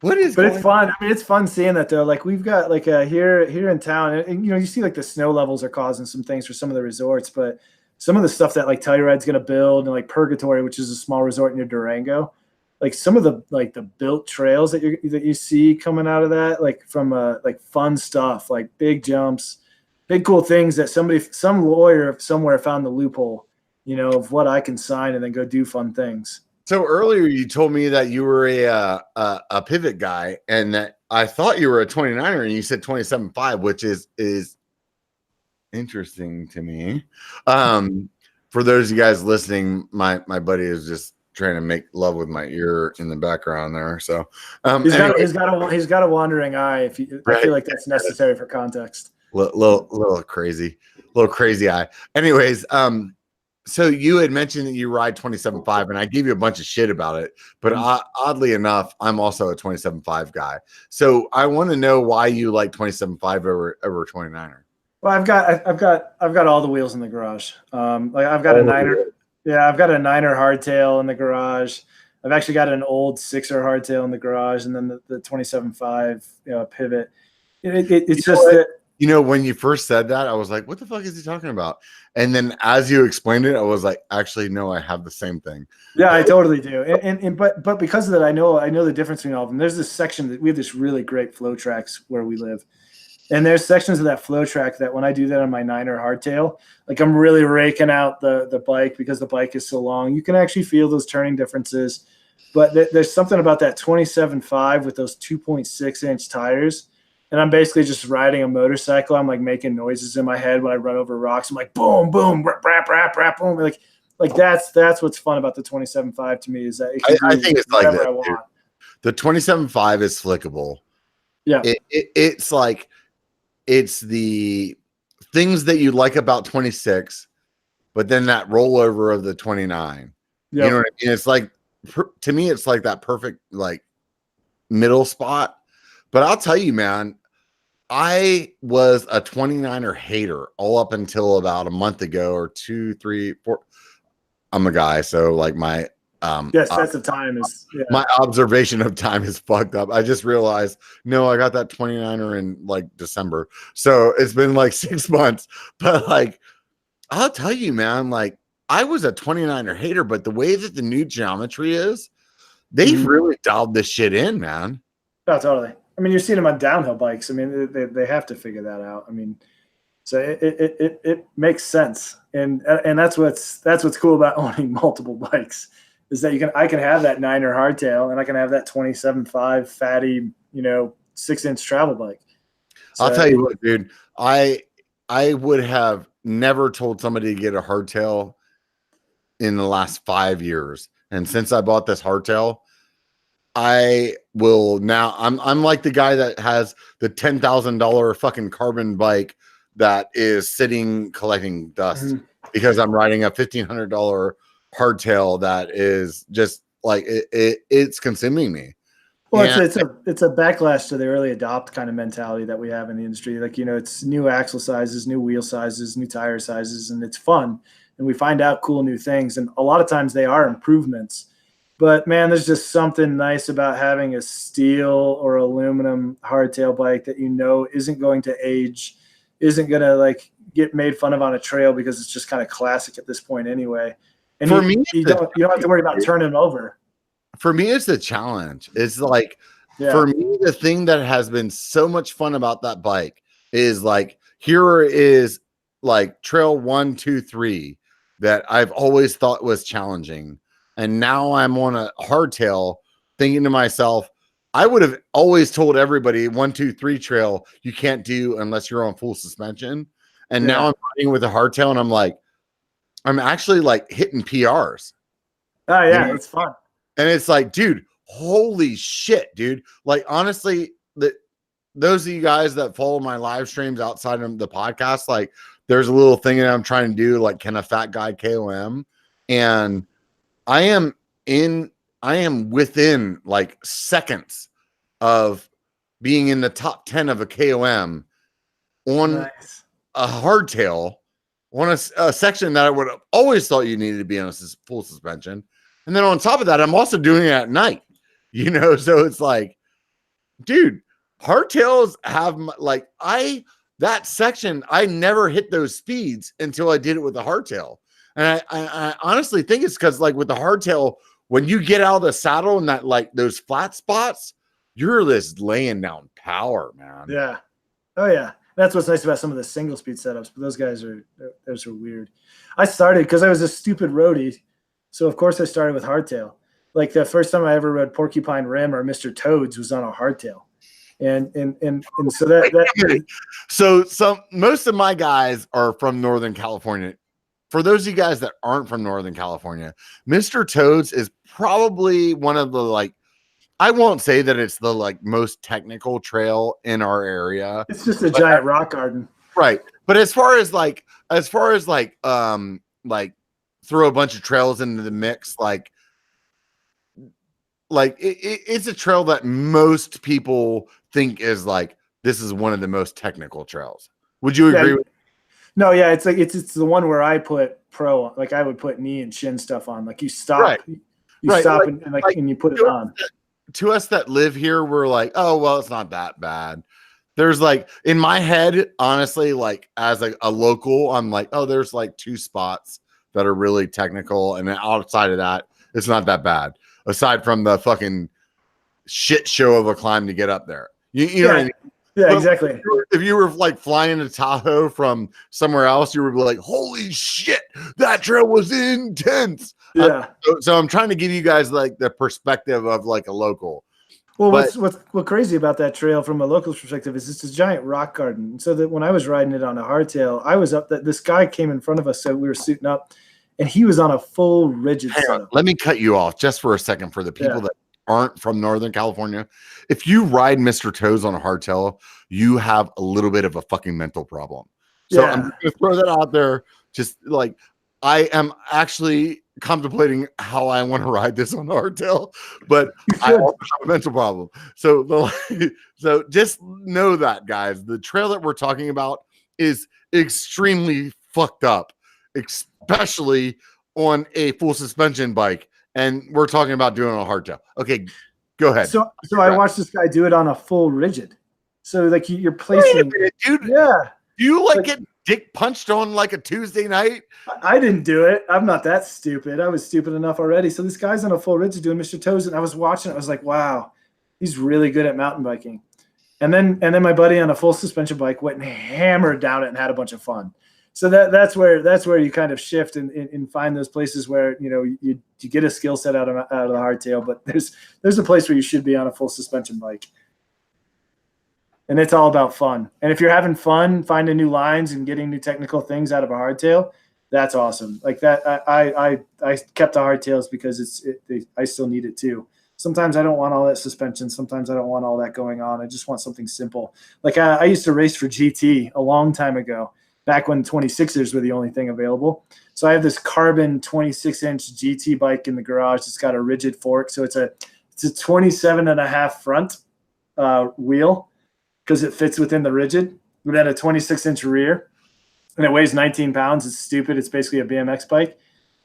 What is? But it's fun. I mean, it's fun seeing that though. Like we've got like here in town, and you see like the snow levels are causing some things for some of the resorts, but some of the stuff that like Telluride's going to build, and like Purgatory, which is a small resort near Durango, like some of the built trails that you see coming out of that, like from like fun stuff, like big jumps, big cool things that some lawyer somewhere found the loophole, of what I can sign and then go do fun things. So earlier you told me that you were a pivot guy, and that I thought you were a 29er, and you said 27.5, which is interesting to me. For those of you guys listening, my buddy is just trying to make love with my ear in the background there. So he's got a wandering eye. I feel like that's necessary for context. Little crazy eye. Anyways, so you had mentioned that you ride 27.5, and I gave you a bunch of shit about it, but oddly enough, I'm also a 27.5 guy. So I want to know why you like 27.5 over 29er. Well, I've got all the wheels in the garage. Like I've got a niner. Yeah, I've got a niner hardtail in the garage. I've actually got an old 6er hardtail in the garage, and then the 27.5 pivot. It's just that. When you first said that, I was like, what the fuck is he talking about? And then as you explained it, I was like, actually, no, I have the same thing. Yeah, I totally do. But because of that, I know the difference between all of them. There's this section that we have this really great flow tracks where we live. And there's sections of that flow track that when I do that on my niner hardtail, like I'm really raking out the bike because the bike is so long. You can actually feel those turning differences. But there's something about that 27.5 with those 2.6-inch tires. And I'm basically just riding a motorcycle. I'm like making noises in my head when I run over rocks. I'm like, boom, boom, rap, rap, rap, rap, boom. Like that's what's fun about the 27.5 to me is that I think it's like that. The 27.5 is flickable. Yeah. It's like, it's the things that you like about 26, but then that rollover of the 29. Yep. You know what I mean? It's like, to me, it's like that perfect like middle spot. But I'll tell you, man, I was a 29er hater all up until about a month ago or 2, 3, 4. I'm a guy, so like my sense of time is my observation of time is fucked up. I just realized, no, I got that 29er in like December, so it's been like 6 months. But like, I'll tell you, man, like I was a 29er hater, but the way that the new geometry is, they've really dialed this shit in, man. Oh, totally. I mean, you're seeing them on downhill bikes. I mean, they have to figure that out. I mean, so it makes sense, and that's what's cool about owning multiple bikes is that I can have that niner hardtail and I can have that 27.5 fatty 6-inch travel bike. So, I'll tell you what, dude, I would have never told somebody to get a hardtail in the last 5 years, and since I bought this hardtail, I will now. I'm like the guy that has the $10,000 fucking carbon bike that is sitting collecting dust because I'm riding a $1,500 hardtail that is just like it's consuming me. Well, it's a backlash to the early adopt kind of mentality that we have in the industry. Like, it's new axle sizes, new wheel sizes, new tire sizes, and it's fun. And we find out cool new things. And a lot of times they are improvements. But, man, there's just something nice about having a steel or aluminum hardtail bike that isn't going to age, isn't going to, like, get made fun of on a trail because it's just kind of classic at this point anyway. And for me, you don't have to worry about turning them over. For me, it's the challenge. It's like, for me, the thing that has been so much fun about that bike is like, here is like trail 1, 2, 3 that I've always thought was challenging. And now I'm on a hardtail thinking to myself, I would have always told everybody 1, 2, 3 trail you can't do unless you're on full suspension. And now I'm riding with a hardtail and I'm like, I'm actually like hitting PRs. Oh yeah, it's fun. And it's like, dude, holy shit, dude. Like, honestly, those of you guys that follow my live streams outside of the podcast, like there's a little thing that I'm trying to do, like, can a fat guy KOM? And I am within like seconds of being in the top 10 of a KOM on a hardtail on a section that I would have always thought you needed to be on a full suspension. And then on top of that, I'm also doing it at night, so it's like, dude, hardtails have like that section. I never hit those speeds until I did it with the hardtail, and I honestly think it's because like with the hardtail, when you get out of the saddle and that like those flat spots, you're just laying down power, man. Yeah. Oh yeah. That's what's nice about some of the single speed setups, but those are weird. I started because I was a stupid roadie, so of course I started with hardtail. Like the first time I ever rode Porcupine Rim or Mr. Toads was on a hardtail, and so that so most of my guys are from Northern California. For those of you guys that aren't from Northern California, Mr. Toads is probably one of the like. I won't say that it's the like most technical trail in our area. It's just a giant rock garden. Right. But as far as like throw a bunch of trails into the mix, it's a trail that most people think is like, this is one of the most technical trails. Would you agree with? No, yeah, it's like it's the one where I put pro, like I would put knee and shin stuff on. Like you stop, right. Stop and you put it on. To us that live here, we're like, oh, well, it's not that bad. There's like, in my head, honestly, like as a local, I'm like, oh, there's like 2 spots that are really technical. And then outside of that, it's not that bad. Aside from the fucking shit show of a climb to get up there. You know what I mean? Yeah, but exactly. If you were like flying to Tahoe from somewhere else, you would be like, holy shit, that trail was intense. Yeah. So I'm trying to give you guys like the perspective of like a local. Well, what's crazy about that trail from a local perspective is it's a giant rock garden. So that when I was riding it on a hardtail, I was up that this guy came in front of us, so we were suiting up, and he was on a full rigid setup. Let me cut you off just for a second for the people that aren't from Northern California. If you ride Mr. Toes on a hardtail, you have a little bit of a fucking mental problem. So I'm going to throw that out there. Just like I am actually contemplating how I want to ride this on the hardtail, but I also have a mental problem. So just know that, guys, the trail that we're talking about is extremely fucked up, especially on a full suspension bike. And we're talking about doing a hardtail. Okay, go ahead. So I watched this guy do it on a full rigid. So like you're placing, wait a minute, dude. Yeah. Do you like get dick punched on like a Tuesday night? I didn't do it. I'm not that stupid. I was stupid enough already. So this guy's on a full rigid doing Mr. Toes, and I was watching it. I was like, wow, he's really good at mountain biking. And then my buddy on a full suspension bike went and hammered down it and had a bunch of fun. So that's where you kind of shift and find those places where you get a skill set out of the hardtail, but there's a place where you should be on a full suspension bike, and it's all about fun. And if you're having fun finding new lines and getting new technical things out of a hardtail, that's awesome. Like that, I kept the hardtails because I still need it too. Sometimes I don't want all that suspension. Sometimes I don't want all that going on. I just want something simple. Like I used to race for GT a long time ago, back when 26ers were the only thing available. So I have this carbon 26-inch GT bike in the garage. It's got a rigid fork. So it's a 27.5 front wheel because it fits within the rigid, but then a 26-inch rear. And it weighs 19 pounds. It's stupid. It's basically a BMX bike.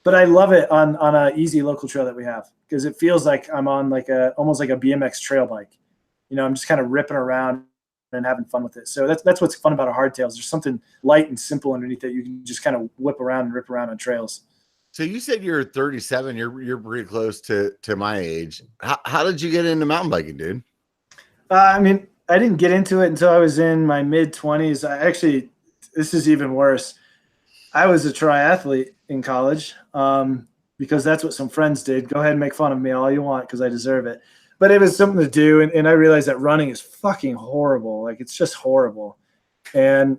But I love it on a easy local trail that we have because it feels like I'm on almost like a BMX trail bike. I'm just kind of ripping around and having fun with it. So that's what's fun about a hardtail. There's something light and simple underneath that you can just kind of whip around and rip around on trails. So you said you're 37. You're pretty close to my age. How did you get into mountain biking, dude? I mean, I didn't get into it until I was in my mid-20s. This is even worse. I was a triathlete in college because that's what some friends did. Go ahead and make fun of me all you want because I deserve it. But it was something to do, and I realized that running is fucking horrible. Like it's just horrible, and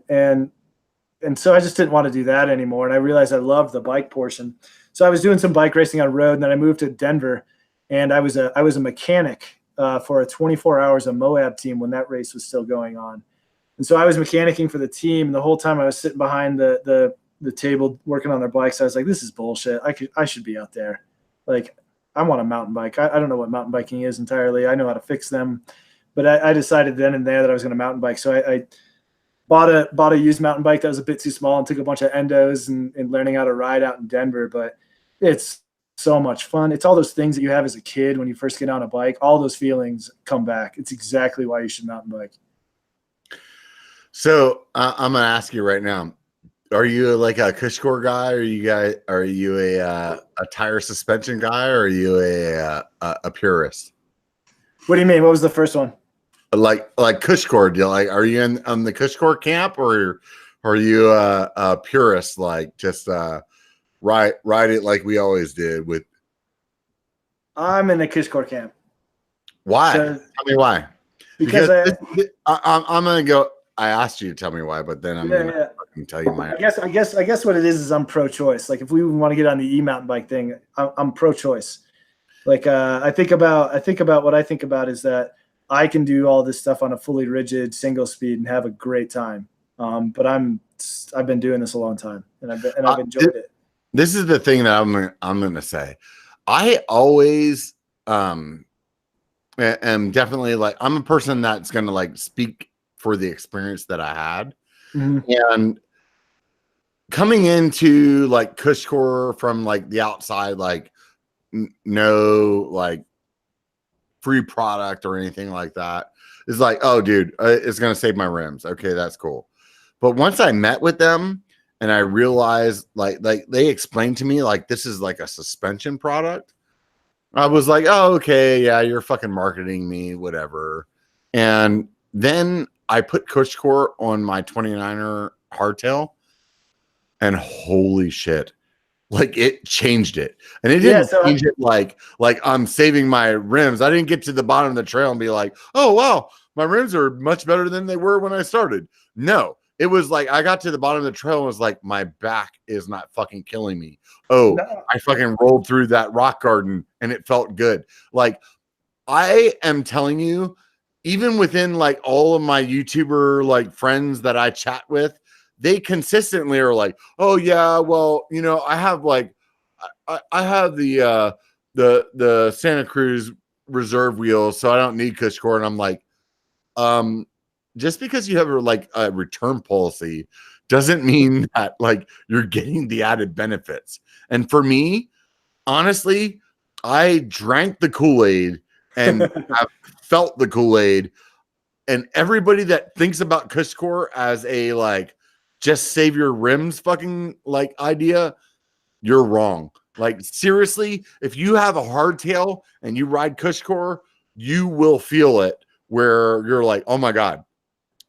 so I just didn't want to do that anymore. And I realized I loved the bike portion. So I was doing some bike racing on road, and then I moved to Denver, and I was a mechanic for a 24 Hours of Moab team when that race was still going on. And so I was mechanicking for the team, and the whole time I was sitting behind the table working on their bikes. I was like, this is bullshit. I should be out there, like. I want a mountain bike. I don't know what mountain biking is entirely. I know how to fix them, but I decided then and there that I was going to mountain bike. So I bought a used mountain bike that was a bit too small and took a bunch of endos and learning how to ride out in Denver. But it's so much fun. It's all those things that you have as a kid when you first get on a bike. All those feelings come back. It's exactly why you should mountain bike. So I'm gonna ask you right now: are you like a CushCore guy? Are you a tire suspension guy? Or are you a purist? What do you mean? What was the first one? Like CushCore deal? Like, are you on the CushCore camp, or are you a purist? Like, just ride it like we always did. With I'm in the CushCore camp. Why? Tell me why. Because I'm gonna go. I asked you to tell me why, but then I'm gonna tell you my. I guess what it is I'm pro-choice. Like, if we want to get on the e-mountain bike thing, I'm pro-choice. Like, I think about what I think about is that I can do all this stuff on a fully rigid single speed and have a great time. But I've been doing this a long time, and I've enjoyed it. This is the thing that I'm gonna say. I always am definitely like, I'm a person that's gonna like speak for the experience that I had. Mm-hmm. And coming into like CushCore from like the outside, like no like free product or anything like that, is like, oh dude, it's gonna save my rims. Okay, that's cool. But once I met with them and I realized like they explained to me like this is like a suspension product, I was like, oh okay, yeah, you're fucking marketing me, whatever. And then I put CushCore on my 29er hardtail, and holy shit, like it changed it. And it didn't change it like I'm saving my rims. I didn't get to the bottom of the trail and be like, oh wow, my rims are much better than they were when I started. No, it was like I got to the bottom of the trail and was like, my back is not fucking killing me. Oh, no. I fucking rolled through that rock garden and it felt good. Like, I am telling you, even within like all of my YouTuber like friends that I chat with, they consistently are like, oh yeah, well, you know, I have like, I have the Santa Cruz reserve wheels, so I don't need CushCore. And I'm like, just because you have like a return policy doesn't mean that like you're getting the added benefits. And for me, honestly, I drank the Kool-Aid and I've felt the Kool-Aid, and everybody that thinks about CushCore as a like just save your rims fucking like idea, you're wrong. Like seriously, if you have a hardtail and you ride CushCore, you will feel it where you're like, oh my god,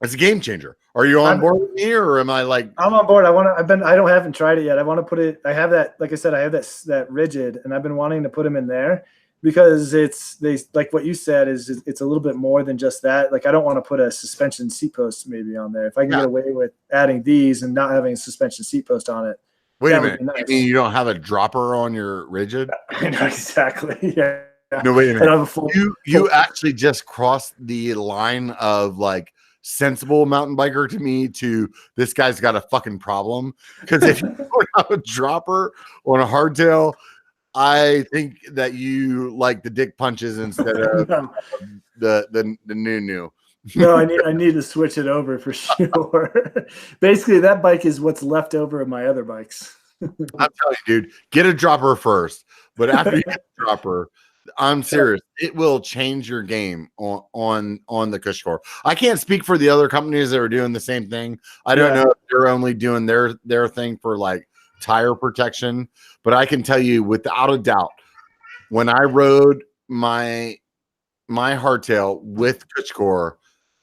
it's a game changer. Are you on board with me, or am I like? I'm on board. I haven't tried it yet. I want to put it. I have that. Like I said, I have that rigid, and I've been wanting to put them in there because they like what you said is it's a little bit more than just that. Like, I don't want to put a suspension seat post maybe on there. If I can get away with adding these and not having a suspension seat post on it. Wait a minute. Nice. You mean you don't have a dropper on your rigid? I know exactly. Yeah. No, wait a minute. You actually just crossed the line of like sensible mountain biker to me to this guy's got a fucking problem. Because if you don't have a dropper on a hardtail, I think that you like the dick punches instead of the new. No, I need to switch it over for sure. Basically, that bike is what's left over of my other bikes. I'm telling you, dude, get a dropper first. But after you get a dropper, I'm serious, it will change your game on the CushCore. I can't speak for the other companies that are doing the same thing. I don't know if they're only doing their thing for like tire protection, but I can tell you without a doubt, when I rode my hardtail with CushCore,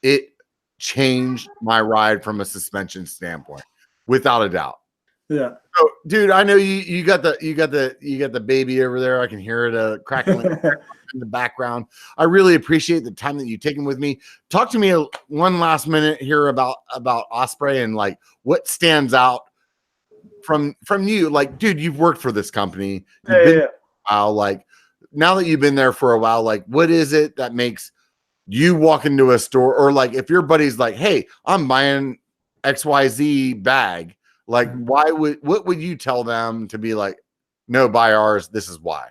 it changed my ride from a suspension standpoint, without a doubt. Yeah. So, dude, I know you got the baby over there. I can hear it crackling in the background. I really appreciate the time that you've taken with me. Talk to me one last minute here about Osprey and like what stands out from you. Like, dude, you've worked for this company. You've been there for a while. Like, now that you've been there for a while, like, what is it that makes you walk into a store, or like if your buddy's like, hey, I'm buying XYZ bag, like what would you tell them to be like, no, buy ours, this is why?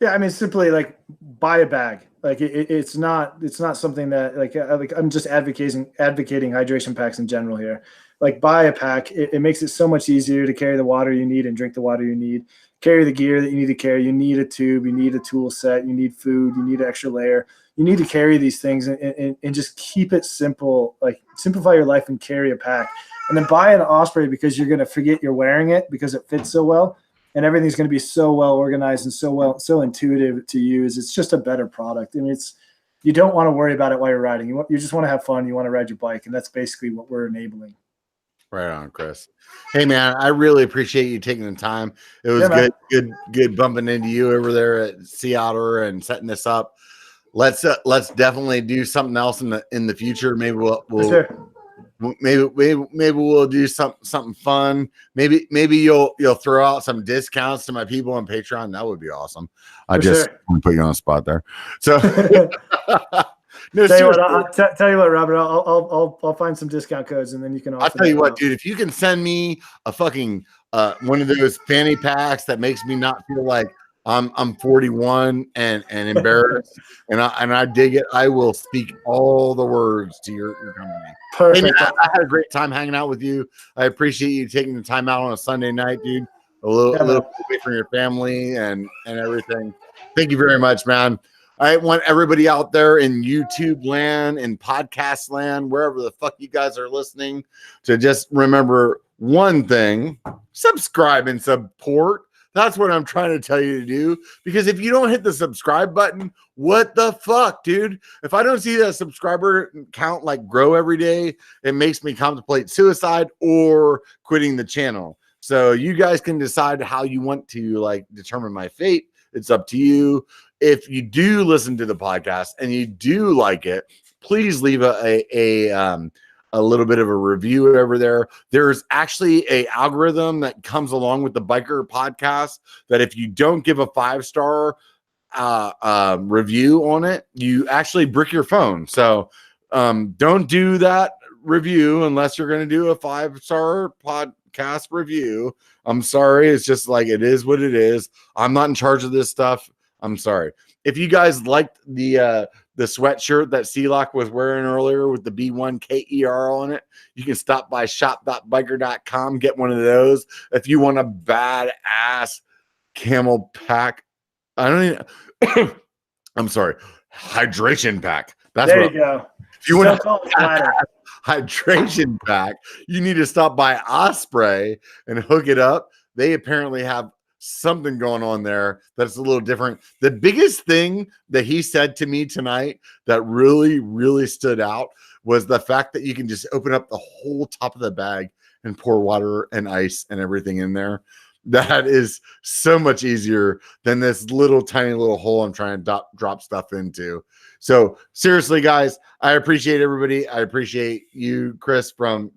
Yeah, I mean, simply like buy a bag. Like it's not something that like I'm just advocating hydration packs in general here. Like buy a pack. It makes it so much easier to carry the water you need and drink the water you need. Carry the gear that you need to carry. You need a tube. You need a tool set. You need food. You need an extra layer. You need to carry these things and just keep it simple. Like simplify your life and carry a pack. And then buy an Osprey because you're going to forget you're wearing it because it fits so well. And everything's going to be so well organized and so intuitive to use. It's just a better product. I mean, you don't want to worry about it while you're riding. You just want to have fun. You want to ride your bike, and that's basically what we're enabling. Right on, Chris. Hey man, I really appreciate you taking the time. It was good bumping into you over there at Sea Otter and setting this up. Let's definitely do something else in the future. Maybe we'll sure. maybe we'll do something fun. Maybe you'll throw out some discounts to my people on Patreon. That would be awesome. I just want to put you on the spot there. So no, tell you what, Robert, I'll find some discount codes and then you can. I'll tell you what, dude. If you can send me a fucking one of those fanny packs that makes me not feel like I'm 41 and embarrassed, and I dig it. I will speak all the words to your company. Perfect. Hey, I had a great time hanging out with you. I appreciate you taking the time out on a Sunday night, dude. A little away from your family and everything. Thank you very much, man. I want everybody out there in YouTube land and podcast land, wherever the fuck you guys are listening, to just remember one thing: subscribe and support. That's what I'm trying to tell you to do. Because if you don't hit the subscribe button, what the fuck, dude? If I don't see that subscriber count like grow every day, it makes me contemplate suicide or quitting the channel. So you guys can decide how you want to like determine my fate. It's up to you. If you do listen to the podcast and you do like it, please leave a little bit of a review over there. There's actually a algorithm that comes along with the B1KER Podcast that if you don't give a 5-star review on it, you actually brick your phone. So don't do that review unless you're going to do a 5-star podcast review. I'm sorry. It's just like, it is what it is. I'm not in charge of this stuff. I'm sorry. If you guys liked the sweatshirt that C-Lock was wearing earlier with the B1KER on it, you can stop by shop.biker.com, get one of those. If you want a badass camel pack, I'm sorry, hydration pack. That's there you go. If you want a hydration pack, you need to stop by Osprey and hook it up. They apparently have something going on there that's a little different. The biggest thing that he said to me tonight that really, really stood out was the fact that you can just open up the whole top of the bag and pour water and ice and everything in there. That is so much easier than this little tiny little hole I'm trying to drop stuff into. So seriously, guys, I appreciate everybody. I appreciate you, Chris, from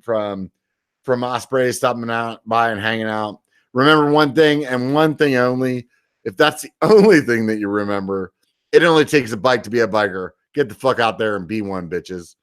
Osprey, stopping out by and hanging out. Remember one thing and one thing only. If that's the only thing that you remember, it only takes a bike to be a biker. Get the fuck out there and be one, bitches.